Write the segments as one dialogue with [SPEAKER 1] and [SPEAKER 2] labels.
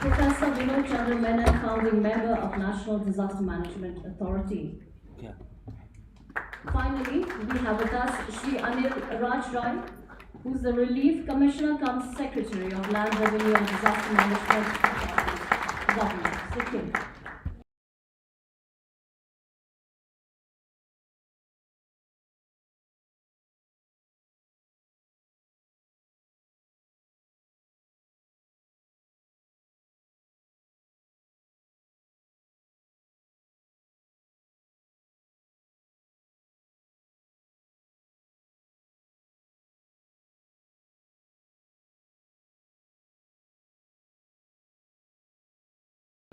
[SPEAKER 1] Professor Vinod Chandra Menon, founding member of National Disaster Management Authority.
[SPEAKER 2] Yeah.
[SPEAKER 1] Finally, we have with us Shri Anil Raj Rai, who is the Relief Commissioner cum Secretary of Land Revenue and Disaster Management Authority, Government, Sikkim.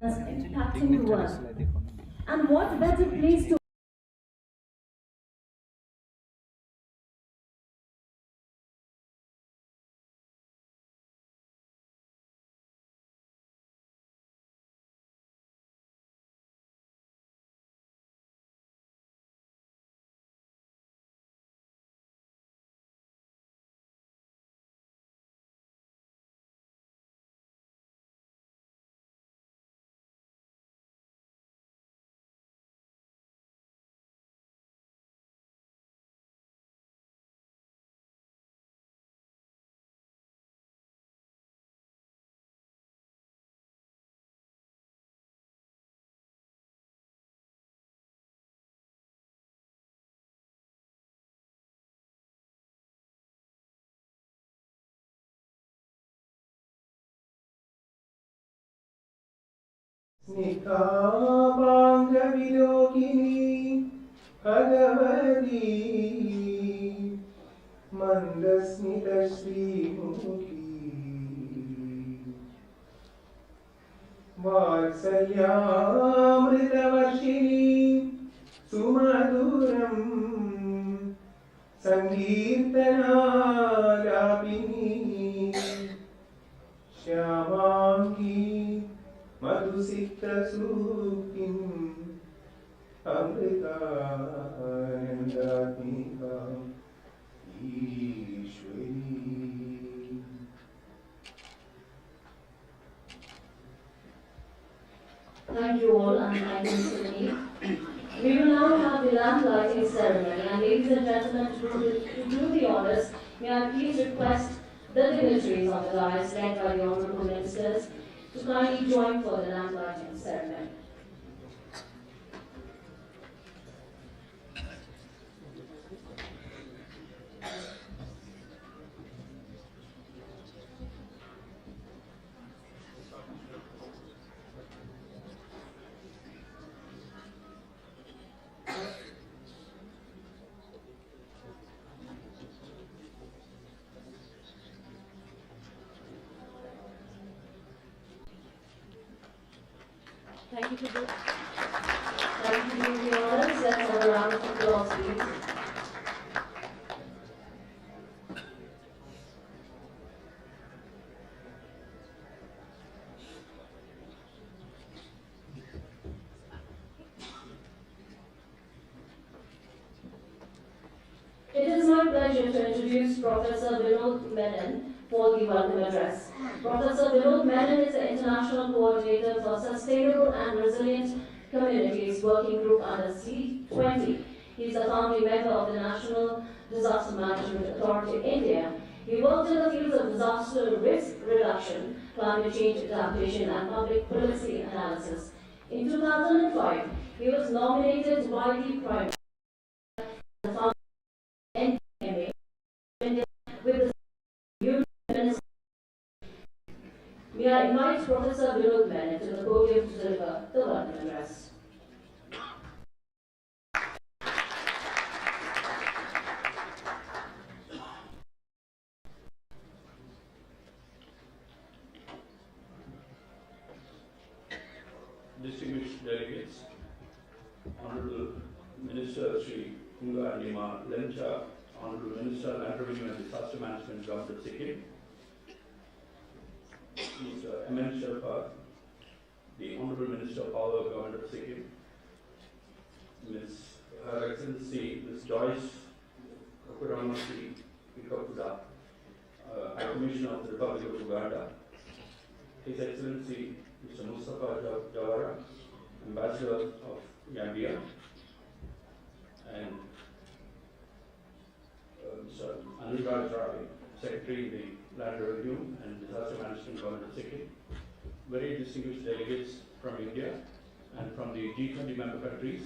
[SPEAKER 1] Impacting the world. And what better place to
[SPEAKER 3] Snikhabangavillokini Bhagavati Mandasmita Srimukhi Vatsalyamritavarshini Sumaduram Sankirtanalapini Shyamangi Madhusita Sukim Amrita Nandatika Ishwari.
[SPEAKER 1] thank you all and thank you to me. We will now have the lamp lighting ceremony, and ladies and gentlemen, to do the honors, may I please request the dignitaries on the dais, led by the honorable ministers, to kindly join for the lamp lighting ceremony. Thank you for the honors. Let's have a round of applause, please. It is my pleasure to introduce Professor Vinod Menon for the welcome address. Professor Vinod Menon is the International Coordinator for Sustainable and Resilient Communities Working Group under C20. He is a founding member of the National Disaster Management Authority India. He worked in the fields of disaster risk reduction, climate change adaptation, and public policy analysis. In 2005, he was nominated by the Prime Minister with the Union Minister. May I invite Professor Vinod Menon to the podium to deliver the welcome address.
[SPEAKER 4] Distinguished delegates, Honorable Minister Sri Kunga Nima Lemcha, Honorable Minister Land Revenue and Disaster Management, Government of Sikkim, Mr. M.N. Sherpa, the Honorable Minister of Power, Government of Sikkim, Her Excellency Ms. Joyce Kakuramasi Ikapuda, High Commissioner of the Republic of Uganda, His Excellency Mr. Mustafa Jawara, Ambassador of Gambia, and Mr. Anurag Rai, Secretary in the Land Revenue and Disaster Management Government of Sikkim, very distinguished delegates from India and from the G20 member countries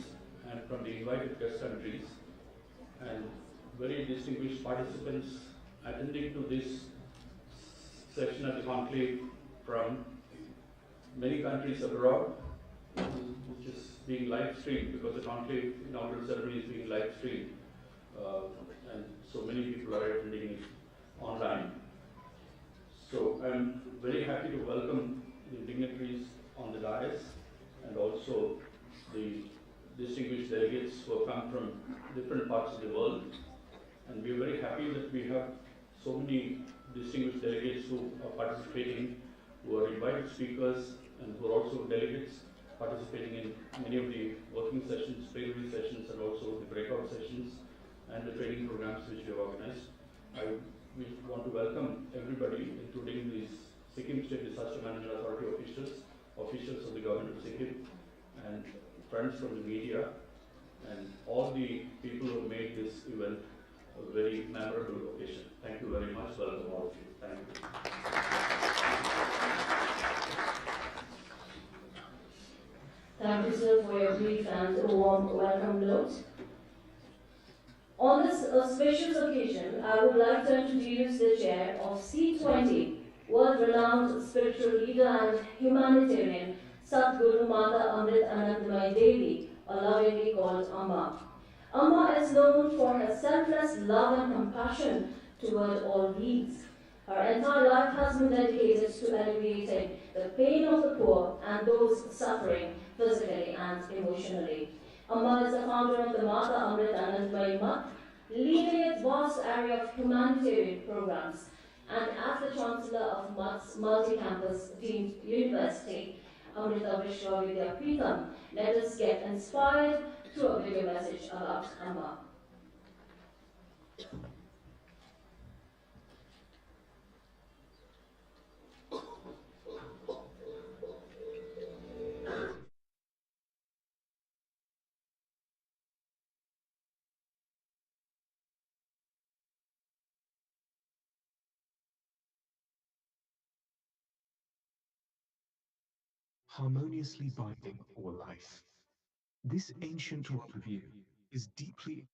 [SPEAKER 4] and from the invited guest countries, and very distinguished participants attending to this session at the conclave from many countries abroad, which is being live streamed because the conclave inaugural ceremony is being live streamed, and so many people are attending it online. So I'm very happy to welcome the dignitaries on the dais and also the distinguished delegates who have come from different parts of the world. And we are very happy that we have so many distinguished delegates who are participating, who are invited speakers, and who are also delegates participating in many of the working sessions, plenary sessions, and also the breakout sessions and the training programs which we have organized. We want to welcome everybody, including the Sikkim State Disaster Management Authority officials of the government of Sikkim, and friends from the media, and all the people who made this event a very memorable occasion. Thank you very much. Welcome all of you. Thank you.
[SPEAKER 1] Thank you, sir, for your brief and warm welcome note. On this auspicious occasion, I would like to introduce the chair of C20, world-renowned spiritual leader and humanitarian Sadhguru Mata Amrit Anandamayi Devi, or lovingly called Amma. Amma is known for her selfless love and compassion toward all beings. Her entire life has been dedicated to alleviating the pain of the poor and those suffering physically and emotionally. Amma is the founder of the Mata Amrit Anandamayi Math, leading its vast area of humanitarian programs, and as the Chancellor of Math's multi-campus deemed university, Amrita Vishwa Vidyapeetham, let us get inspired through a video message about Amma.
[SPEAKER 2] Harmoniously binding all life. This ancient worldview is deeply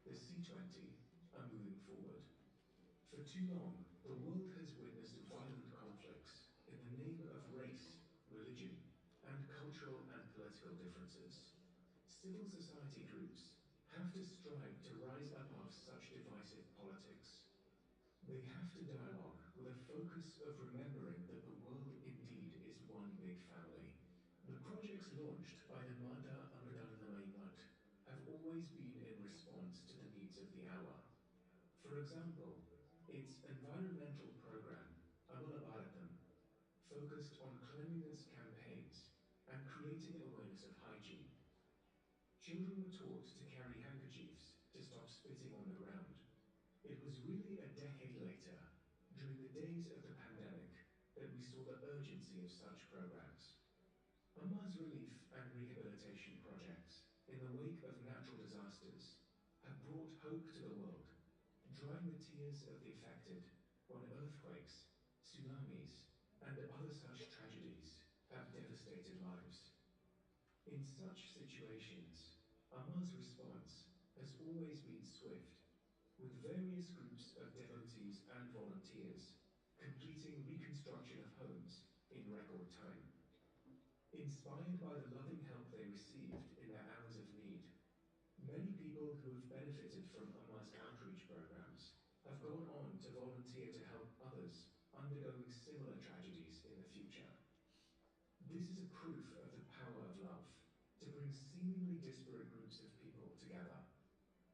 [SPEAKER 5] the C20 are moving forward. For too long, the world has witnessed violent conflicts in the name of race, religion, and cultural and political differences. Civil society groups have to strive to rise above such divisive politics. They have to dialogue with a focus of remembering that the world indeed is one big family. The projects launched by the Mata Amritanandamayi Mutt have always been in response to the needs of the hour. For example, its environmental program, Amala Bharatam, focused on cleanliness campaigns and creating awareness of hygiene. Children were taught to carry handkerchiefs to stop spitting on the ground. It was really a decade later, during the days of the pandemic, that we saw the urgency of such programs. Amma's relief and rehabilitation projects, in the wake of natural disasters, have brought hope to the world, drying the tears of the affected when earthquakes, tsunamis, and other such tragedies have devastated lives. In such situations, Amma's response has always been swift, with various groups of devotees and volunteers completing reconstruction of homes in record time. Inspired by the loving help they received in their hours of need, many people who have benefited from Amma's outreach programs have gone on to volunteer to help others undergoing similar tragedies in the future. This is a proof of the power of love to bring seemingly disparate groups of people together.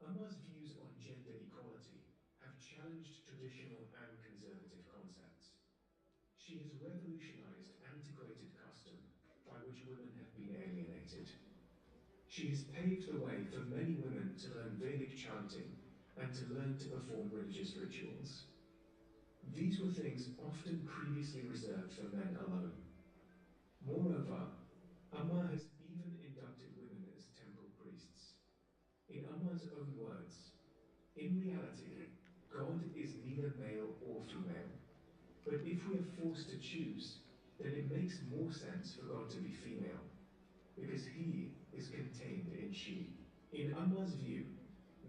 [SPEAKER 5] Amma's views on gender equality have challenged traditional and conservative concepts. She has revolutionized antiquated custom by which women have been alienated. She has paved the way for many women to learn Vedic chanting and to learn to perform religious rituals. These were things often previously reserved for men alone. Moreover, Amma has even inducted women as temple priests. In Amma's own words, in reality, God is neither male or female. But if we are forced to choose, then it makes more sense for God to be female, because he is contained in she. In Amma's view,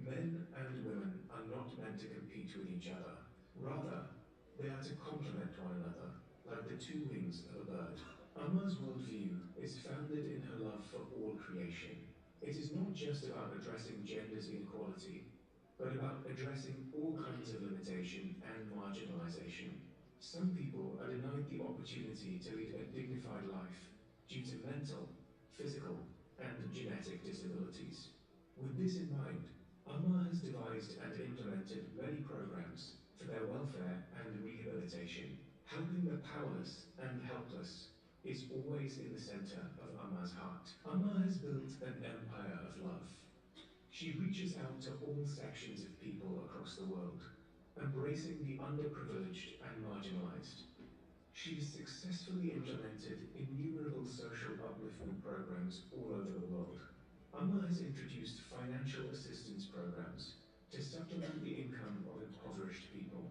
[SPEAKER 5] men and women are not meant to compete with each other. Rather, they are to complement one another, like the two wings of a bird. Amma's worldview is founded in her love for all creation. It is not just about addressing gender's inequality, but about addressing all kinds of limitation and marginalization. Some people are denied the opportunity to lead a dignified life due to mental, physical, and genetic disabilities. With this in mind, Amma has devised and implemented many programs for their welfare and rehabilitation. Helping the powerless and helpless is always in the center of Amma's heart. Amma has built an empire of love. She reaches out to all sections of people across the world, embracing the underprivileged and marginalized. She has successfully implemented innumerable social upliftment programs all over the world. Amma has introduced financial assistance programs to supplement the income of impoverished people.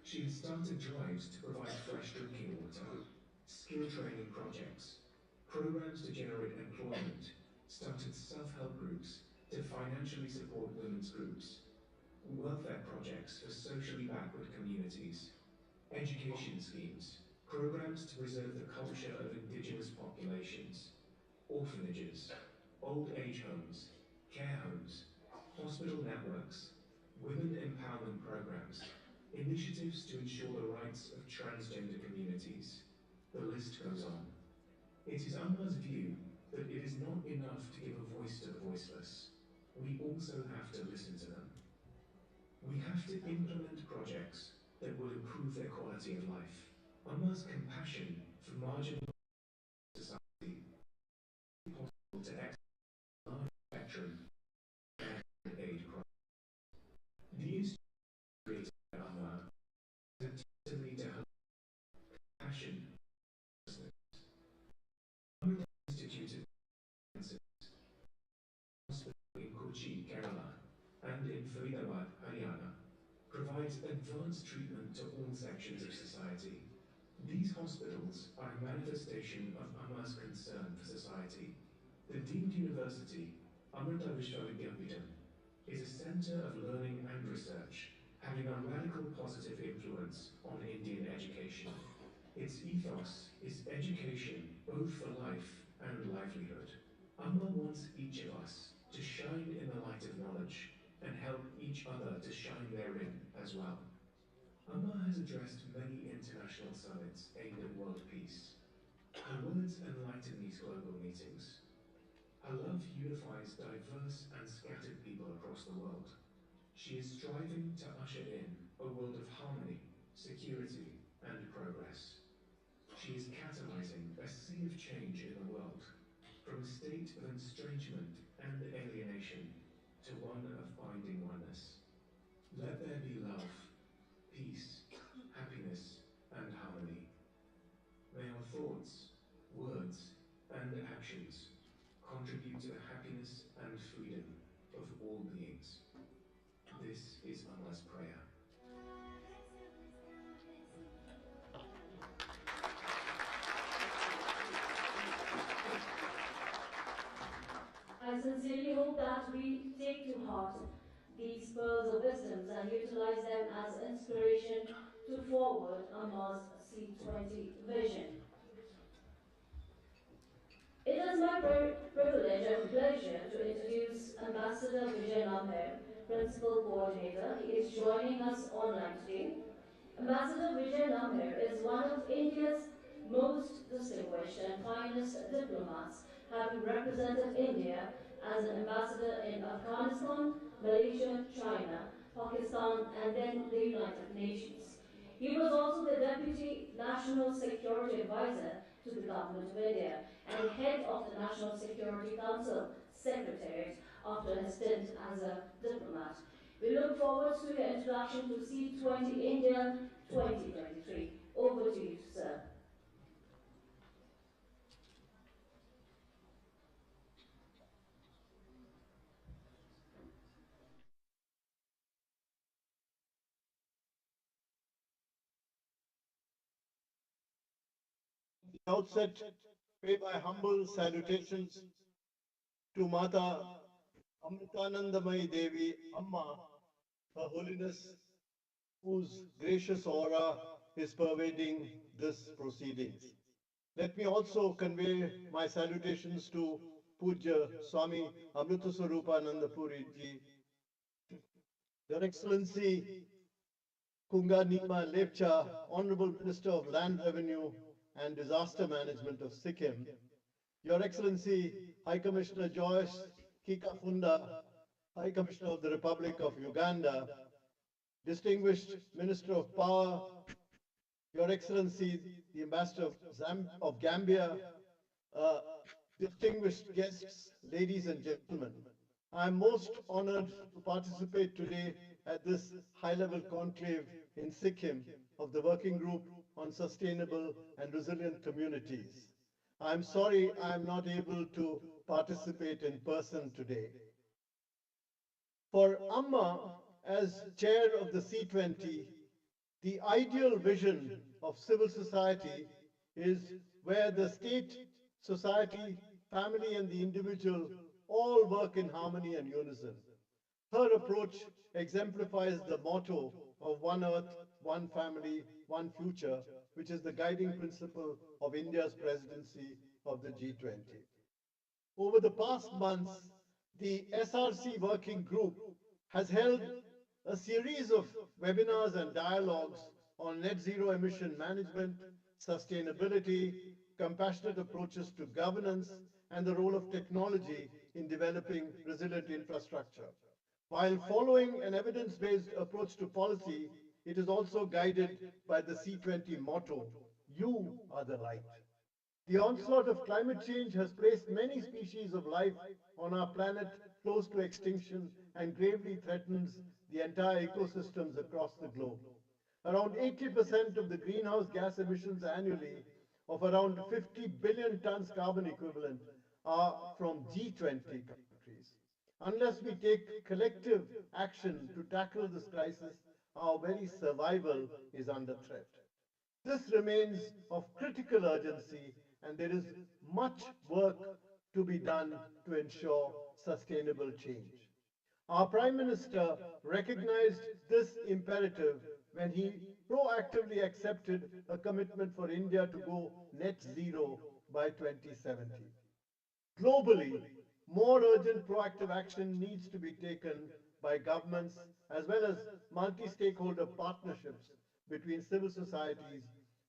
[SPEAKER 5] She has started drives to provide fresh drinking water, skill training projects, programs to generate employment, started self-help groups to financially support women's groups, welfare projects for socially backward communities, education schemes, programs to preserve the culture of indigenous populations, orphanages, old age homes, care homes, hospital networks, women empowerment programs, initiatives to ensure the rights of transgender communities. The list goes on. It is Amma's view that it is not enough to give a voice to the voiceless. We also have to listen to them. We have to implement projects that will improve their quality of life. Amma's compassion for marginalized society is possible to access a large spectrum of aid projects. The institute created by Amma is intended to help compassion and homelessness. Amma instituted hospital in Kochi, Kerala, and in Faridabad, Haryana, provides advanced treatment to all sections of society. These hospitals are a manifestation of Amma's concern for society. The deemed university, Amrita Vishwavidyapitham, is a center of learning and research, having a radical positive influence on Indian education. Its ethos is education both for life and livelihood. Amma wants each of us to shine in the light of knowledge and help each other to shine therein as well. Amma has addressed many international summits aimed at world peace. Her words enlighten these global meetings. Her love unifies diverse and scattered people across the world. She is striving to usher in a world of harmony, security, and progress. She is catalyzing a sea of change in the world, from a state of estrangement and alienation to one of binding oneness. Let there be love, peace, happiness, and harmony. May our thoughts, words, and actions contribute to the happiness and freedom of all beings. This is Amma's prayer.
[SPEAKER 1] I sincerely hope that we take to heart these pearls of wisdom and utilize them as inspiration to forward Amma's C20 vision. It is my privilege and pleasure to introduce Ambassador Vijay Namher, Principal Coordinator. He is joining us online today. Ambassador Vijay Namher is one of India's most distinguished and finest diplomats, having represented India as an ambassador in Afghanistan, Malaysia, China, Pakistan, and then the United Nations. He was also the Deputy National National Security Advisor to the Government of India and head of the National Security Council Secretariat after his stint as a diplomat. We look forward to your introduction to C20 India 2023. Over to you, sir.
[SPEAKER 6] The outset, pay my humble salutations to Mata Amritanandamayi Devi Amma, Her Holiness, whose gracious aura is pervading this proceedings. Let me also convey my salutations to Pujya Swami Amritaswarupananda Puri Ji, Your Excellency Kunga Nima Lepcha, Honorable Minister of Land Revenue and Disaster Management of Sikkim, Your Excellency High Commissioner Joyce Kikafunda, High Commissioner of the Republic of Uganda, Distinguished Minister of Power, Your Excellency the Ambassador of Gambia, distinguished guests, ladies and gentlemen. I am most honored to participate today at this high-level conclave in Sikkim of the Working Group on Sustainable and Resilient Communities. I am sorry I am not able to participate in person today. For Amma, as chair of the C20, the ideal vision of civil society is where the state, society, family, and the individual all work in harmony and unison. Her approach exemplifies the motto of One Earth, One Family, One Future, which is the guiding principle of India's presidency of the G20. Over the past months, the SRC Working Group has held a series of webinars and dialogues on net zero emission management, sustainability, compassionate approaches to governance, and the role of technology in developing resilient infrastructure. While following an evidence-based approach to policy, it is also guided by the C20 motto, "You are the light." The onslaught of climate change has placed many species of life on our planet close to extinction and gravely threatens the entire ecosystems across the globe. Around 80% of the greenhouse gas emissions annually of around 50 billion tons carbon equivalent are from G20 countries. Unless we take collective action to tackle this crisis, our very survival is under threat. This remains of critical urgency, and there is much work to be done to ensure sustainable change. Our Prime Minister recognized this imperative when he proactively accepted a commitment for India to go net zero by 2070. Globally, more urgent proactive action needs to be taken by governments as well as multi-stakeholder partnerships between civil societies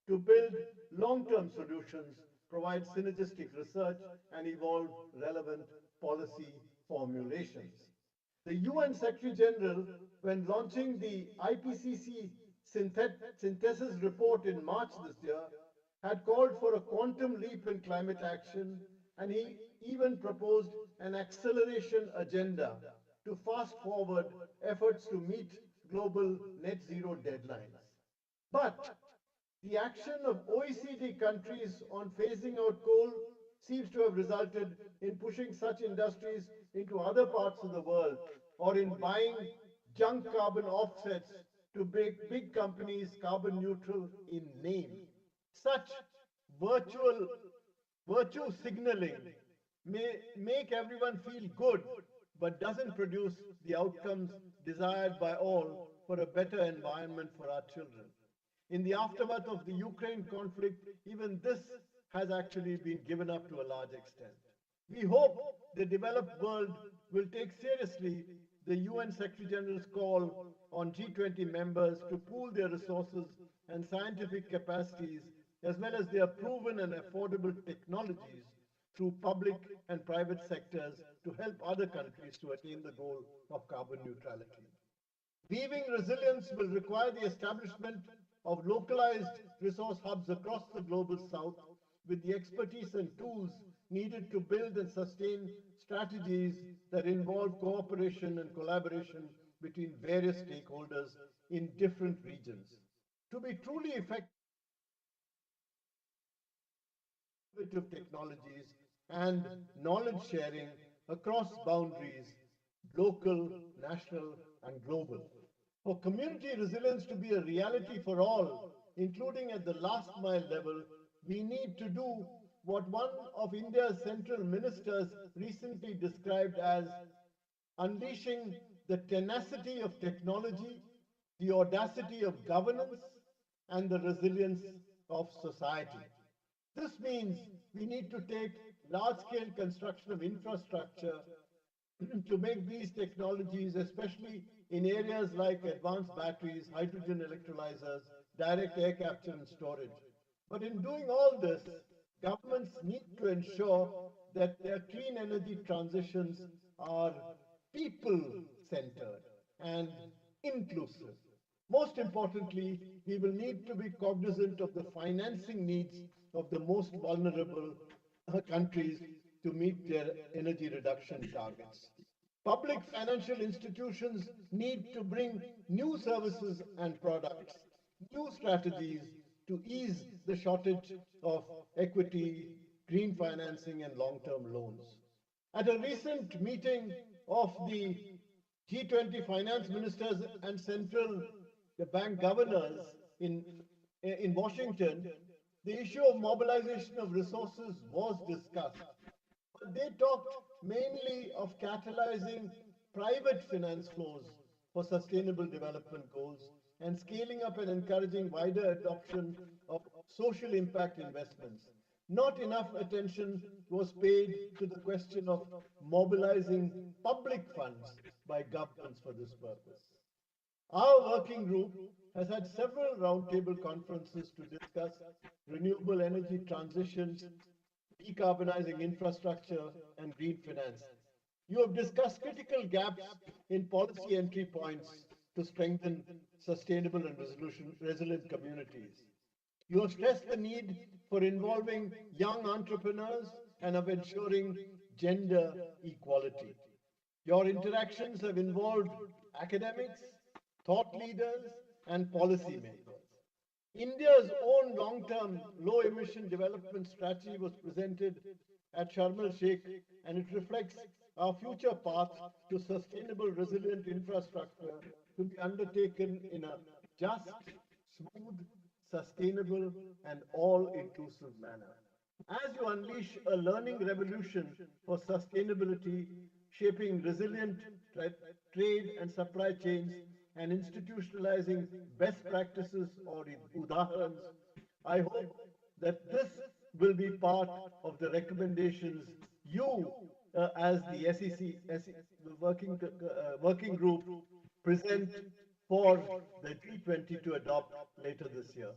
[SPEAKER 6] to build long-term solutions, provide synergistic research, and evolve relevant policy formulations. The UN Secretary General, when launching the IPCC synthesis report in March this year, had called for a quantum leap in climate action, and he even proposed an acceleration agenda to fast forward efforts to meet global net zero deadlines. But the action of OECD countries on phasing out coal seems to have resulted in pushing such industries into other parts of the world or in buying junk carbon offsets to make big companies carbon neutral in name. Such virtue signaling may make everyone feel good, but doesn't produce the outcomes desired by all for a better environment for our children. In the aftermath of the Ukraine conflict, even this has actually been given up to a large extent. We hope the developed world will take seriously the UN Secretary General's call on G20 members to pool their resources and scientific capacities, as well as their proven and affordable technologies through public and private sectors to help other countries to attain the goal of carbon neutrality. Weaving resilience will require the establishment of localized resource hubs across the global south with the expertise and tools needed to build and sustain strategies that involve cooperation and collaboration between various stakeholders in different regions. To be truly effective, innovative technologies and knowledge sharing across boundaries, local, national, and global. For community resilience to be a reality for all, including at the last mile level, we need to do what one of India's central ministers recently described as unleashing the tenacity of technology, the audacity of governance, and the resilience of society. This means we need to take large-scale construction of infrastructure to make these technologies, especially in areas like advanced batteries, hydrogen electrolyzers, direct air capture and storage. But in doing all this, governments need to ensure that their clean energy transitions are people-centered and inclusive. Most importantly, we will need to be cognizant of the financing needs of the most vulnerable countries to meet their energy reduction targets. Public financial institutions need to bring new services and products, new strategies to ease the shortage of equity, green financing, and long-term loans. At a recent meeting of the G20 finance ministers and central bank governors in Washington, the issue of mobilization of resources was discussed. But they talked mainly of catalyzing private finance flows for sustainable development goals and scaling up and encouraging wider adoption of social impact investments. Not enough attention was paid to the question of mobilizing public funds by governments for this purpose. Our working group has had several roundtable conferences to discuss renewable energy transitions, decarbonizing infrastructure, and green finance. You have discussed critical gaps in policy entry points to strengthen sustainable and resilient communities. You have stressed the need for involving young entrepreneurs and of ensuring gender equality. Your interactions have involved academics, thought leaders, and policymakers. India's own long-term low-emission development strategy was presented at Sharm el-Sheikh, and it reflects our future path to sustainable, resilient infrastructure to be undertaken in a just, smooth, sustainable, and all-inclusive manner. As you unleash a learning revolution for sustainability, shaping resilient trade and supply chains, and institutionalizing best practices or udaharans, I hope that this will be part of the recommendations you, as the working group, present for the G20 to adopt later this year.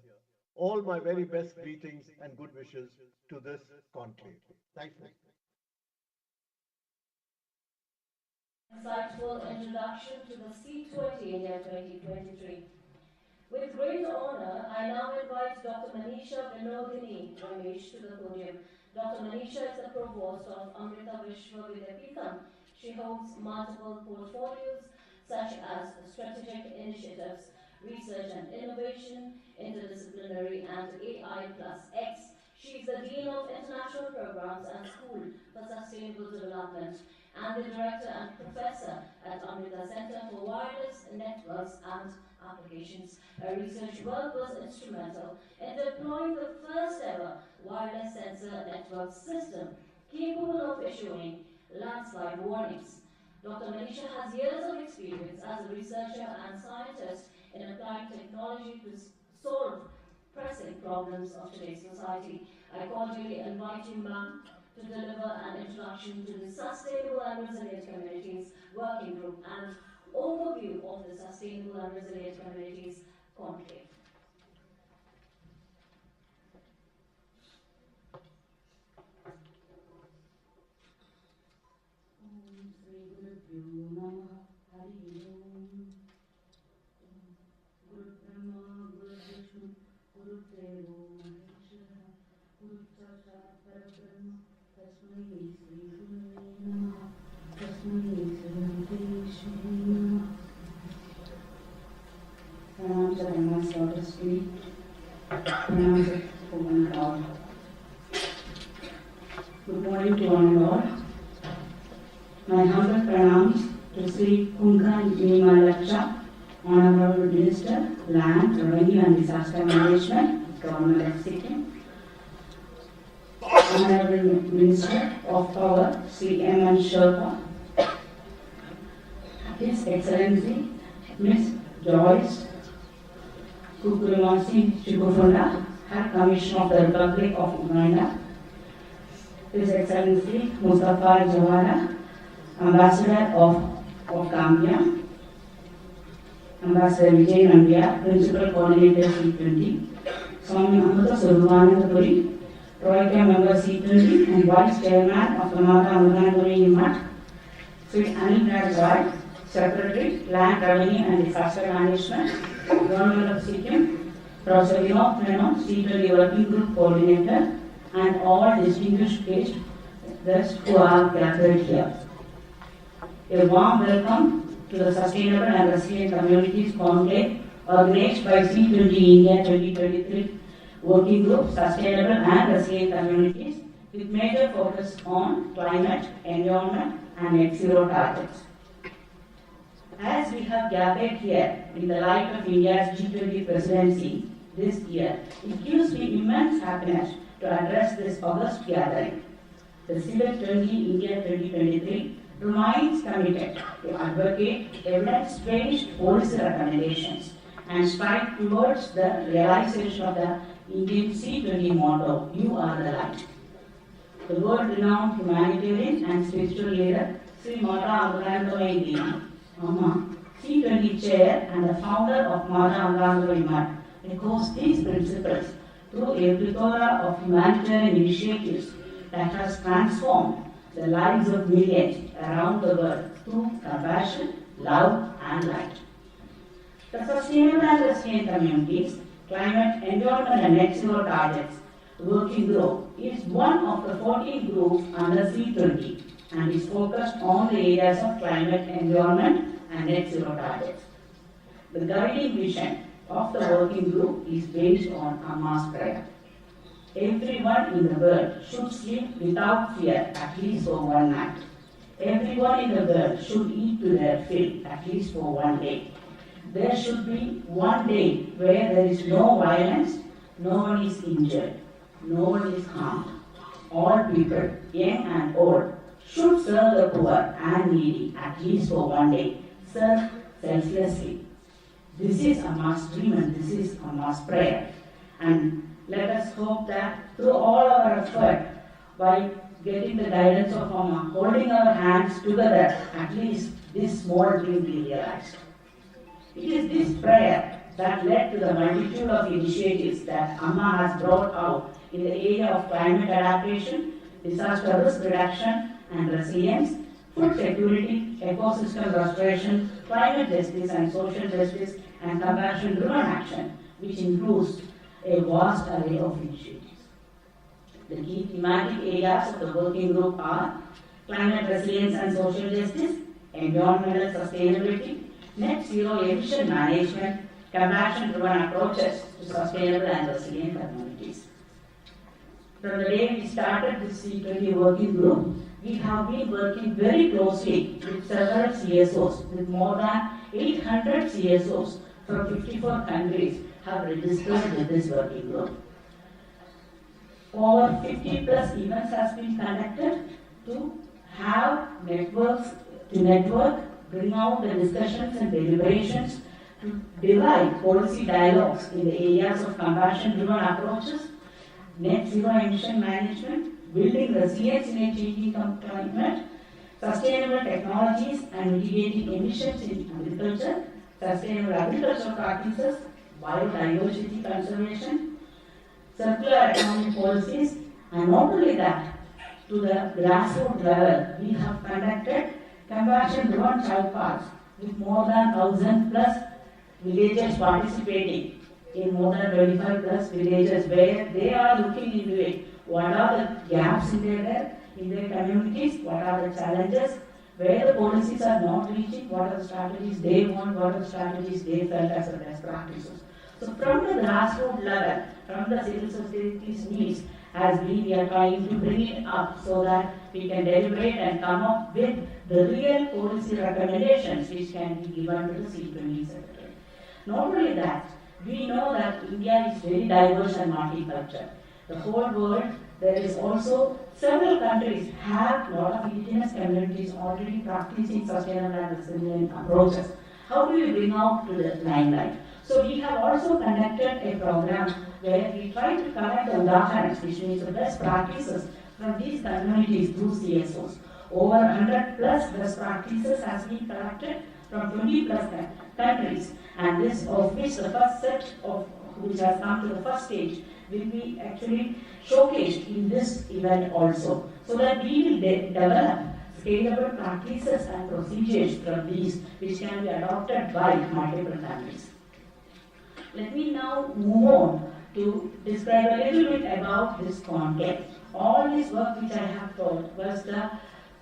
[SPEAKER 6] All my very best greetings and good wishes to this conclave. Thank you.
[SPEAKER 1] Insightful introduction to the C20 India 2023. With great honor, I now invite Dr. Manisha Vinodini Ramesh to the podium. Dr. Manisha is the provost of Amrita Vishwa Vidyapeetham. She holds multiple portfolios such as strategic initiatives, research and innovation, interdisciplinary and AI plus X. She is the Dean of International Programs at School for Sustainable Development and the Director and Professor at Amrita Center for Wireless Networks and Applications. Her research work was instrumental in deploying the first ever wireless sensor network system capable of issuing landslide warnings. Dr. Manisha has years of experience as a researcher and scientist in applying technology to solve pressing problems of today's society. I cordially invite you, ma'am, to deliver an introduction to the Sustainable and Resilient Communities Working Group and overview of the Sustainable and Resilient Communities Conclave.
[SPEAKER 7] Pranams of Emma's daughter Sri, pranams of women all. Good morning to one and all. My humble pranams to Sri Laksha, Honorable Minister, Land, Revenue and Disaster Management, Government of Sikkim. Honorable Minister of Power, Sri M. Sherpa. His Excellency, Miss Joyce Kukurimasi Chukufunda, High Commissioner of the Republic of Uganda. His Excellency Mustafa Jawara, Ambassador of Gambia. Ambassador Vijay Nandia, Principal Coordinator C20. Swami Amrita Survanandapuri, Troika Member C20 and Vice Chairman of the Mata Amudanapuri IMAT. Sri Anil Raj, Secretary, Land, Revenue and Disaster Management, Government of Sikkim, Professor Vinod Menon, C20 Working Group Coordinator, and all distinguished guests who are gathered here. A warm welcome to the Sustainable and Resilient Communities Conclave organized by C20 India 2023 Working Group Sustainable and Resilient Communities with major focus on climate, environment and net zero targets. As we have gathered here in the light of India's G20 presidency this year, it gives me immense happiness to address this august gathering. The C20 India 2023 remains committed to advocate evidence-based policy recommendations and strive towards the realization of the Indian C20 motto, "You are the light." The world-renowned humanitarian and spiritual leader, Sri Mata Amudanapuri India, C20 chair and the founder of Mata Amudanapuri echoes these principles through a plethora of humanitarian initiatives that has transformed the lives of millions around the world through compassion, love and light. The Sustainable and Resilient Communities, Climate, Environment and Net Zero Targets Working Group is one of the 14 groups under C20 and is focused on the areas of climate, environment and net zero targets. The guiding vision of the working group is based on Amma's prayer. Everyone in the world should sleep without fear at least for one night. Everyone in the world should eat to their fill at least for one day. There should be one day where there is no violence, no one is injured, no one is harmed. All people, young and old, should serve the poor and needy at least for one day. Serve selflessly. This is Amma's dream and this is Amma's prayer. And let us hope that through all our effort, by getting the guidance of Amma, holding our hands together, at least this small dream be realized. It is this prayer that led to the multitude of initiatives that Amma has brought out in the area of climate adaptation, disaster risk reduction and resilience, food security, ecosystem restoration, climate justice and social justice, and compassion-driven action, which includes a vast array of initiatives. The key thematic areas of the working group are climate resilience and social justice, environmental sustainability, net zero emission management, compassion-driven approaches to sustainable and resilient communities. From the day we started this C20 working group, we have been working very closely with several CSOs, with more than 800 CSOs from 54 countries have registered with this working group. Over 50 plus events has been conducted to have network, bring out the discussions and deliberations to derive policy dialogues in the areas of compassion-driven approaches, net zero emission management, building resilience in a changing climate, sustainable technologies and mitigating emissions in agriculture, sustainable agricultural practices, biodiversity conservation, circular economic policies, and not only that, to the grassroots level, we have conducted compassion-driven child parks with more than 1,000 plus villages participating in more than 25 plus villages where they are looking into it. What are the gaps in there? in their communities, what are the challenges, where the policies are not reaching, what are the strategies they want, what are the strategies they felt as the best practices. So from the grassroots level, from the civil society's needs, has been we are trying to bring it up so that we can deliberate and come up with the real policy recommendations which can be given to the C20 Secretary. Not only that, we know that India is very diverse and multicultural. The whole world, there is also several countries have a lot of indigenous communities already practicing sustainable and resilient approaches. How do we bring out to the limelight? So we have also conducted a program where we try to collect the udaharans, which means the best practices from these communities through CSOs. Over 100 plus best practices has been collected from 20 plus countries, and this of which the first set of which has come to the first stage will be actually showcased in this event also, so that we will develop scalable practices and procedures from these which can be adopted by multiple countries. Let me now move on to describe a little bit about this conclave. All this work which I have told was the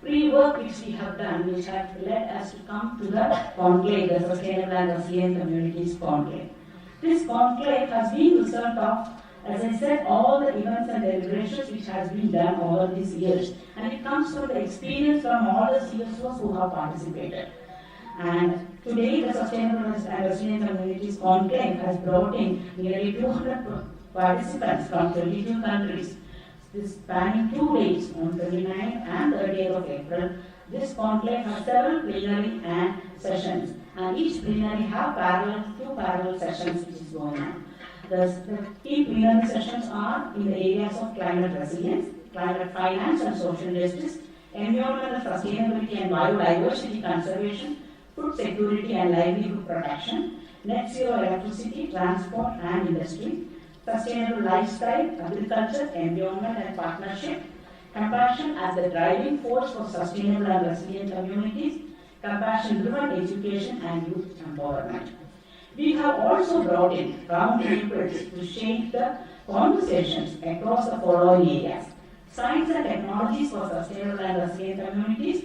[SPEAKER 7] pre-work which we have done, which have led us to come to the conclave, the Sustainable and Resilient Communities Conclave. This conclave has been the result of, as I said, all the events and deliberations which has been done over these years, and it comes from the experience from all the CSOs who have participated. And today, the Sustainable and Resilient Communities Conclave has brought in nearly 200 participants from 22 countries. This spanning 2 days on 29th and 30th of April. This conclave has several plenary and sessions, and each plenary have two parallel sessions which is going on. The key plenary sessions are in the areas of climate resilience, climate finance and social justice, environmental sustainability and biodiversity conservation, food security and livelihood protection, net zero electricity, transport and industry, sustainable lifestyle, agriculture, environment and partnership, compassion as the driving force for sustainable and resilient communities, compassion-driven education and youth empowerment. We have also brought in round tables to shape the conversations across the following areas: science and technologies for sustainable and resilient communities,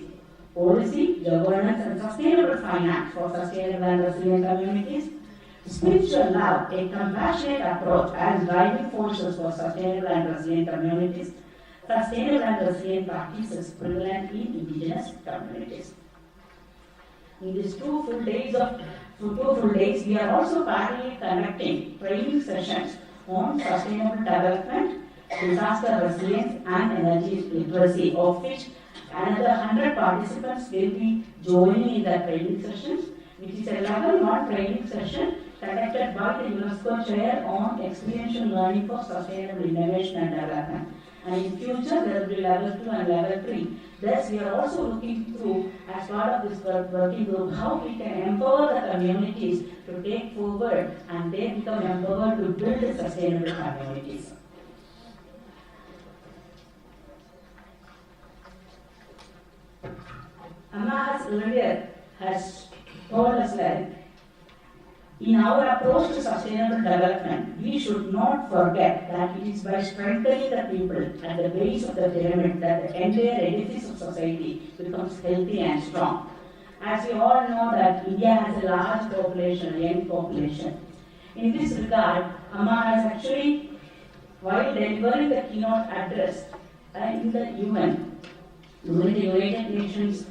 [SPEAKER 7] policy, governance and sustainable finance for sustainable and resilient communities, spiritual love, a compassionate approach as driving forces for sustainable and resilient communities, sustainable and resilient practices prevalent in indigenous communities. In these 2 full days, we are also parallelly conducting training sessions on sustainable development, disaster resilience and energy literacy, of which another 100 participants will be joining in the training sessions, which is a level 1 training session conducted by the UNESCO Chair on Experiential Learning for Sustainable Innovation and Development. And in future, there will be level 2 and level 3. Thus, we are also looking through, as part of this working group, how we can empower the communities to take forward and they become empowered to build sustainable communities. Amma earlier has told us that in our approach to sustainable development, we should not forget that it is by strengthening the people at the base of the pyramid that the entire edifice of society becomes healthy and strong. As you all know that India has a large population, a young population. In this regard, Amma has actually, while delivering the keynote address in the UN, during the United Nations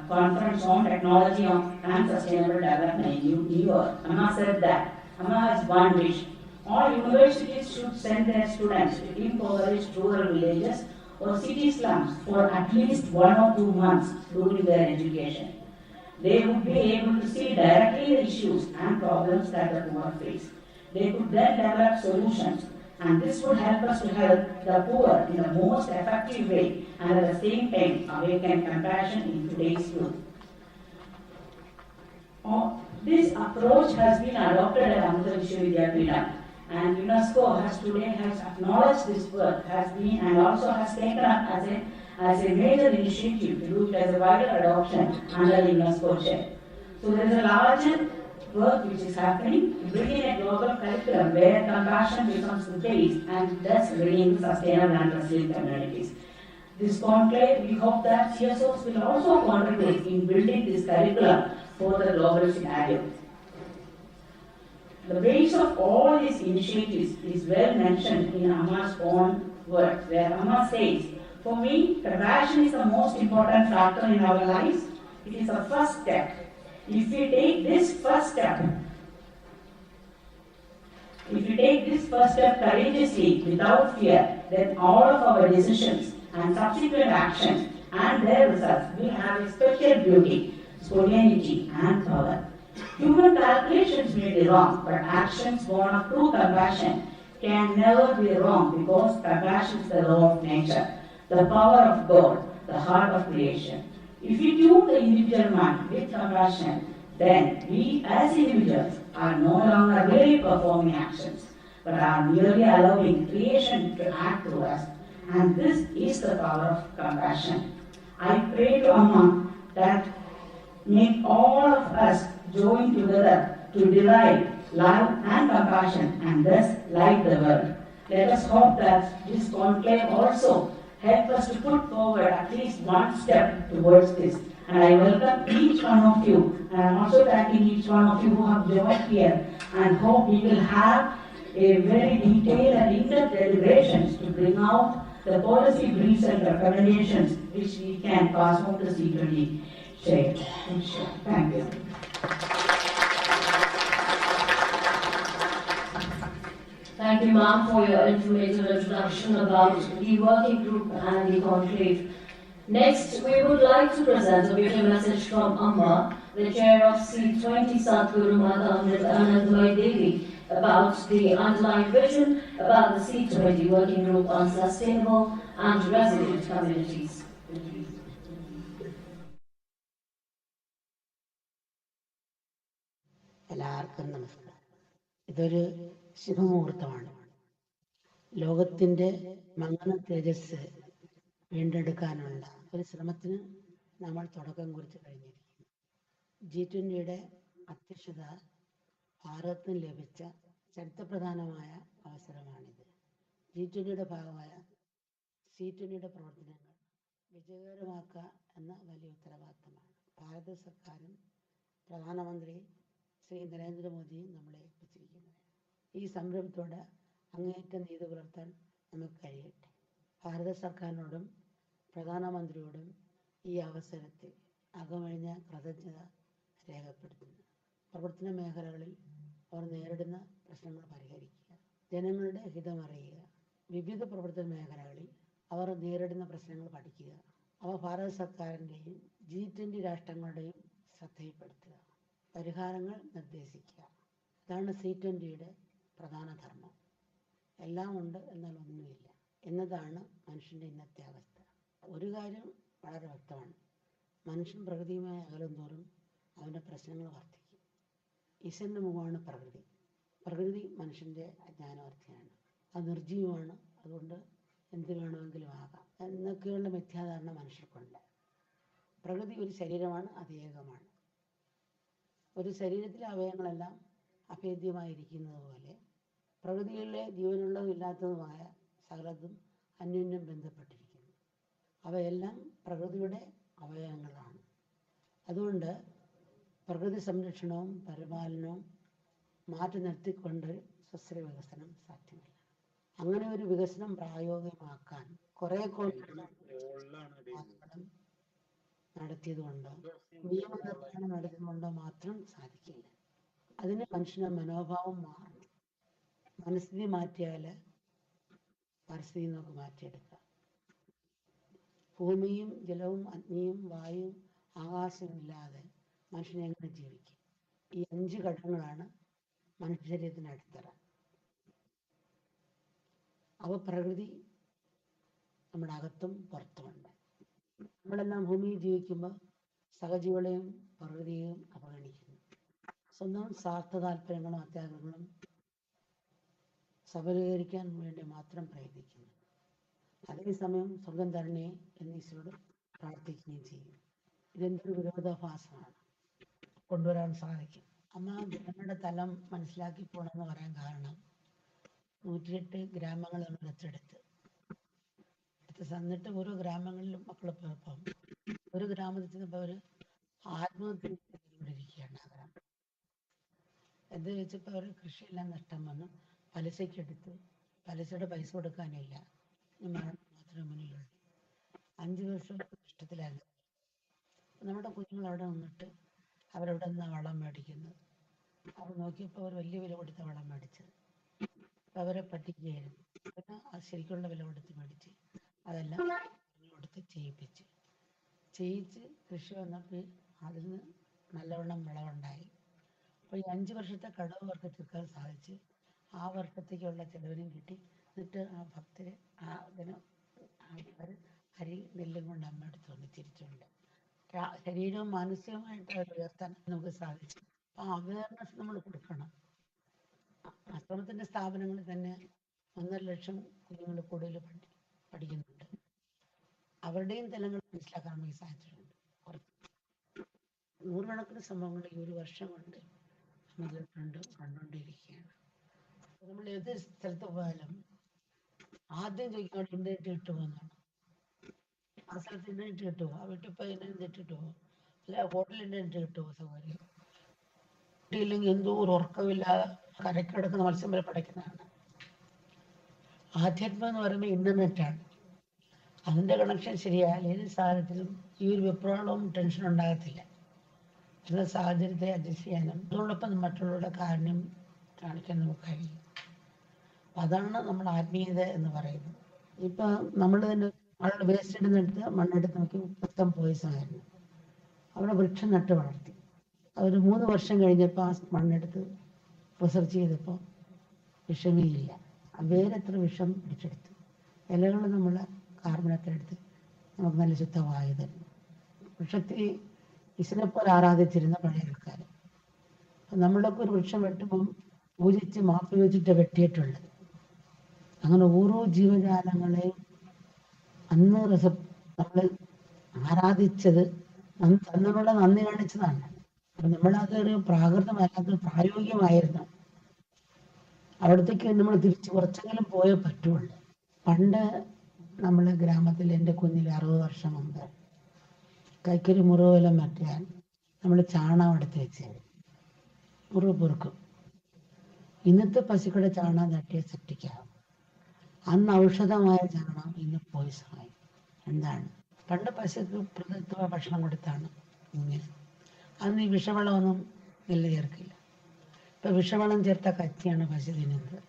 [SPEAKER 7] Conference on Technology and Sustainable Development in New York, Amma said that Amma has one wish. All universities should send their students to impoverished rural villages or city slums for at least 1 or 2 months during their education. They would be able to see directly the issues and problems that the poor face. They could then develop solutions, and this would help us to help the poor in the most effective way and at the same time awaken compassion in today's youth. This approach has been adopted at Amrita Vishwavidyapitham, and UNESCO has acknowledged this work, has been and also has taken up as a major initiative to do it as a wider adoption under the UNESCO chair. So there is a larger work which is happening to bring in a global curriculum where compassion becomes the base and thus bringing sustainable and resilient communities. This conclave, we hope that CSOs will also contribute in building this curriculum for the global scenario. The base of all these initiatives is well mentioned in Amma's own words, where Amma says, "For me, compassion is the most important factor in our lives. It is the first step. If we take this first step courageously, without fear, then all of our decisions and subsequent actions and their results will have a special beauty, spontaneity, and power. Human calculations may be wrong, but actions born of true compassion can never be wrong because compassion is the law of nature, the power of God, the heart of creation. If we tune the individual mind with compassion, then we as individuals are no longer really performing actions, but are merely allowing creation to act through us. And this is the power of compassion. I pray to Amma that make all of us join together to derive love and compassion and thus light the world. Let us hope that this conclave also help us to put forward at least one step towards this. And I welcome each one of you, and I'm also thanking each one of you who have joined here, and hope we will have a very detailed and in-depth deliberations to bring out the policy briefs and recommendations which we can pass on to C20 chair. Thank you.
[SPEAKER 1] Thank you, ma'am, for your informative introduction about the working group and the conclave. Next, we would like to present a video message from Amma, the chair of C20 Sadhguru Mata Anandamai Devi, about the underlying vision about the C20 working group on sustainable and resilient communities.
[SPEAKER 8] എല്ലാവർക്കും നമസ്കാരം. ഇതൊരു ശുഭമുഹൂർത്തമാണ്. ലോകത്തിൻ്റെ മങ്ങന തേജസ് വീണ്ടെടുക്കാനുള്ള ഒരു ശ്രമത്തിന് നമ്മൾ തുടക്കം കുറിച്ച് കഴിഞ്ഞിരിക്കുന്നു. G20യുടെ അധ്യക്ഷത ഭാരതത്തിന് ലഭിച്ച ചരിത്രപ്രധാനമായ അവസരമാണിത്. G20യുടെ ഭാഗമായ C20യുടെ പ്രവർത്തനങ്ങൾ വിജയകരമാക്കുക എന്ന വലിയ ഉത്തരവാദിത്തമാണ് ഭാരത സർക്കാരും പ്രധാനമന്ത്രി ശ്രീ നരേന്ദ്രമോദിയും നമ്മളെ ഏൽപ്പിച്ചിരിക്കുന്നത്. ഈ സംരംഭത്തോട് അങ്ങേയറ്റം നീതി പുലർത്താൻ നമുക്ക് കഴിയട്ടെ. ഭാരത സർക്കാരിനോടും പ്രധാനമന്ത്രിയോടും ഈ അവസരത്തിൽ അകമഴിഞ്ഞ കൃതജ്ഞത രേഖപ്പെടുത്തുന്നു. പ്രവർത്തന മേഖലകളിൽ അവർ നേരിടുന്ന പ്രശ്നങ്ങൾ പരിഹരിക്കുക, ജനങ്ങളുടെ ഹിതമറിയുക, വിവിധ പ്രവർത്തന മേഖലകളിൽ അവർ നേരിടുന്ന പ്രശ്നങ്ങൾ പഠിക്കുക, അവ ഭാരത സർക്കാരിൻ്റെയും G20 രാഷ്ട്രങ്ങളുടെയും ശ്രദ്ധയിൽപ്പെടുത്തുക, പരിഹാരങ്ങൾ നിർദ്ദേശിക്കുക. അതാണ് C20യുടെ പ്രധാന ധർമ്മം. എല്ലാം ഉണ്ട് എന്നാൽ ഒന്നുമില്ല എന്നതാണ് മനുഷ്യൻ്റെ ഇന്നത്തെ അവസ്ഥ. ഒരു കാര്യം വളരെ വ്യക്തമാണ്, മനുഷ്യൻ പ്രകൃതിയുമായി അകലും തോറും അവൻ്റെ പ്രശ്നങ്ങൾ വർദ്ധിക്കും. ഈശ്വരൻ്റെ മുഖമാണ് പ്രകൃതി. പ്രകൃതി മനുഷ്യൻ്റെ അജ്ഞാനവർത്തിയാണ്, അത് നിർജീവമാണ്, അതുകൊണ്ട് എന്ത് വേണമെങ്കിലും ആകാം എന്നൊക്കെയുള്ള മിഥ്യാധാരണ മനുഷ്യർക്കുണ്ട്. പ്രകൃതി ഒരു ശരീരമാണ്, അത് ഏകമാണ്. ഒരു ശരീരത്തിലെ അവയവങ്ങളെല്ലാം അഭേദ്യമായിരിക്കുന്നത് പോലെ പ്രകൃതിയിലെ ജീവനുള്ളതും ഇല്ലാത്തതുമായ സകലതും അന്യോന്യം ബന്ധപ്പെട്ടിരിക്കുന്നു. അവയെല്ലാം പ്രകൃതിയുടെ അവയവങ്ങളാണ്. അതുകൊണ്ട് പ്രകൃതി സംരക്ഷണവും പരിപാലനവും മാറ്റി നിർത്തിക്കൊണ്ട് സുസ്ഥിര വികസനം സാധ്യമല്ല. അങ്ങനെ ഒരു വികസനം പ്രായോഗികമാക്കാൻ കുറെ കോടി നടത്തിയതുകൊണ്ടോ നിയമനിർമ്മാണം നടത്തിയതുകൊണ്ടോ മാത്രം സാധിക്കില്ല. അതിന് മനുഷ്യന്റെ മനോഭാവം മാറണം. മനസ്ഥിതി മാറ്റിയാൽ പരിസ്ഥിതി നമുക്ക് മാറ്റിയെടുക്കാം. ഭൂമിയും ജലവും അഗ്നിയും വായുവും ആകാശവും ഇല്ലാതെ മനുഷ്യനെ എങ്ങനെ ജീവിക്കും? ഈ 5 ഘടകങ്ങളാണ് മനുഷ്യ ശരീരത്തിന് അടിത്തറ. അവ പ്രകൃതി നമ്മുടെ അകത്തും പുറത്തുമുണ്ട്. നമ്മളെല്ലാം ഭൂമിയിൽ ജീവിക്കുമ്പോൾ സഹജീവികളെയും പ്രകൃതിയെയും അവഗണിക്കുന്നു. സ്വന്തം സ്വാർത്ഥ താല്പര്യങ്ങളും അത്യാഗ്രഹങ്ങളും സബലീകരിക്കാൻ വേണ്ടി മാത്രം പ്രയത്നിക്കുന്നു. അതേസമയം സ്വർഗം തരണേ എന്ന് ഈശ്വരോട് പ്രാർത്ഥിക്കുകയും ചെയ്യും. ഇതെന്തൊരു വിരോധാഭാസമാണ്, കൊണ്ടുവരാൻ സാധിക്കും. അമ്മ ജനങ്ങളുടെ തലം മനസ്സിലാക്കി പോകണമെന്ന് പറയാൻ കാരണം 108 ഗ്രാമങ്ങൾ നമ്മൾ ദത്തെടുത്ത് എന്നിട്ട് ഓരോ ഗ്രാമങ്ങളിലും മക്കൾ പോയപ്പം ഒരു ഗ്രാമത്തിൽ ചെന്നപ്പോൾ അവർ ആത്മഹത്യ ചെയ്തുകൊണ്ടിരിക്കുകയാണ് ആ ഗ്രാമം. എന്ത് ചോദിച്ചപ്പോൾ അവർ കൃഷിയെല്ലാം നഷ്ടം വന്നു, പലിശയ്ക്കെടുത്തു, പലിശയുടെ പൈസ കൊടുക്കാനില്ല, മരണം മാത്രമേ മുന്നിലുള്ളൂ. 5 വർഷം നഷ്ടത്തിലായിരുന്നു. നമ്മുടെ കുഞ്ഞുങ്ങൾ അവിടെ നിന്നിട്ട് അവരവിടെ നിന്നാണ് വളം മേടിക്കുന്നത്. അവർ നോക്കിയപ്പോൾ അവർ വലിയ വില കൊടുത്ത വളം മേടിച്ചത്. അവരെ പറ്റിക്കുകയായിരുന്നു. പിന്നെ അത് ശരിക്കുള്ള വില കൊടുത്ത് മേടിച്ച് അതെല്ലാം കൊടുത്ത് ചെയ്യിച്ച് കൃഷി വന്നപ്പോൾ അതിൽ നിന്ന് നല്ലവണ്ണം വിളവുണ്ടായി. അപ്പോൾ ഈ 5 വർഷത്തെ കടവ് അവർക്ക് തീർക്കാൻ സാധിച്ച് ആ വർഷത്തേക്കുള്ള ചെലവിനും കിട്ടി. എന്നിട്ട് ആ ഭക്തര് അതിന് ആൾക്കാർ അരി നെല്ലും കൊണ്ട് അമ്മയെടുത്ത് വന്ന് തിരിച്ചുണ്ട് ശരീരവും മാനസികമായിട്ട് അത് ഉയർത്താൻ നമുക്ക് സാധിച്ചു. അപ്പോൾ അവയർനെസ് നമ്മൾ കൊടുക്കണം. ആശ്രമത്തിൻ്റെ സ്ഥാപനങ്ങളിൽ തന്നെ 1.5 ലക്ഷം കുഞ്ഞുങ്ങൾ കൂടുതൽ പഠിക്കുന്നുണ്ട്. അവരുടെയും തലങ്ങൾ മനസ്സിലാക്കാൻ നമുക്ക് സാധിച്ചിട്ടുണ്ട്. നൂറുകണക്കിന് സംഭവങ്ങൾ ഈ ഒരു വർഷം കൊണ്ട് നമ്മൾ കണ്ടുകൊണ്ടിരിക്കുകയാണ്. നമ്മൾ ഏത് സ്ഥലത്ത് പോയാലും ആദ്യം ചോദിക്കാൻ ഇന്റർനെറ്റ് ഇട്ട് പോകുന്നതാണ്. ആ സ്ഥലത്ത് ഇന്റർനെറ്റ് കിട്ടുമോ, ആ വീട്ടിൽ പോയി ഇന്റർനെറ്റ് കിട്ടുമോ, അല്ല ഹോട്ടലിൽ ഇന്റർനെറ്റ് കിട്ടുമോ സൗകര്യം കിട്ടിയില്ലെങ്കിൽ എന്തോ ഒരു ഉറക്കമില്ലാതെ കരക്കിടക്കുന്ന മത്സ്യം വരെ പഠിക്കുന്നതാണ്. ആധ്യാത്മം എന്ന് പറയുമ്പോൾ ഇന്റർനെറ്റാണ്. അതിൻ്റെ കണക്ഷൻ ശരിയായാൽ ഏത് സാഹചര്യത്തിലും ഈ ഒരു വെപ്രാളവും ടെൻഷനും ഉണ്ടാകത്തില്ല. ചില സാഹചര്യത്തെ അഡ്ജസ്റ്റ് ചെയ്യാനും അതോടൊപ്പം മറ്റുള്ളവരുടെ കാര്യം കാണിക്കാൻ നമുക്ക് കഴിയും. അപ്പം അതാണ് നമ്മൾ ആത്മീയത എന്ന് പറയുന്നത്. ഇപ്പം നമ്മൾ തന്നെ ആളുടെ വേസ്റ്റ് ഇടുന്നെടുത്ത് മണ്ണെടുത്ത് നോക്കി മൊത്തം പോയിസണായിരുന്നു. അവിടെ വൃക്ഷം നട്ട് വളർത്തി. അതൊരു 3 വർഷം കഴിഞ്ഞപ്പോൾ ആ മണ്ണെടുത്ത് റിസർച്ച് ചെയ്തപ്പോൾ വിഷമേയില്ല. വേരെത്ര വിഷം പിടിച്ചെടുത്തു. ഇലകൾ നമ്മൾ കാർബണൊക്കെ എടുത്ത് നമുക്ക് നല്ല ശുദ്ധവായു തരുന്നു. വൃക്ഷത്തെ ഈശ്വരനെപ്പോലെ ആരാധിച്ചിരുന്ന പഴയ ആൾക്കാർ. അപ്പം നമ്മളൊക്കെ ഒരു വൃക്ഷം വെട്ടുമ്പം പൂജിച്ച് മാപ്പ് ചോദിച്ചിട്ട് വെട്ടിയിട്ടുള്ളത്. അങ്ങനെ ഓരോ ജീവജാലങ്ങളെയും അന്ന് നമ്മൾ ആരാധിച്ചത് തന്നവരുടെ നന്ദി കാണിച്ചതാണ്. അപ്പം നമ്മളതൊരു പ്രാകൃതമല്ലാത്ത പ്രായോഗികമായിരുന്നു. അവിടത്തേക്ക് നമ്മൾ തിരിച്ച് കുറച്ചെങ്കിലും പോയേ പറ്റുള്ളൂ. പണ്ട് നമ്മൾ ഗ്രാമത്തിൽ എൻ്റെ കുഞ്ഞിൽ 60 വർഷം മുമ്പ് കൈക്കൊരു മുറിവെല്ലാം മാറ്റിയാൽ നമ്മൾ ചാണകം എടുത്ത് വെച്ച് മുറിവ് പൊറുക്കും. ഇന്നത്തെ പശുക്കളുടെ ചാണകം തട്ടിയ സെപ്റ്റിക്കാവും. അന്ന് ഔഷധമായ ചാണകം ഇന്ന് പോയിസണായി. എന്താണ്? പണ്ട് പശുക്ക് പ്രകൃതിമായ ഭക്ഷണം കൊടുത്താണ് ഇങ്ങനെ. അന്ന് ഈ വിഷവളമൊന്നും നെല്ല് ചേർക്കില്ല. ഇപ്പം വിഷവളം ചേർത്ത കച്ചിയാണ് പശു തിന്നുന്നത്.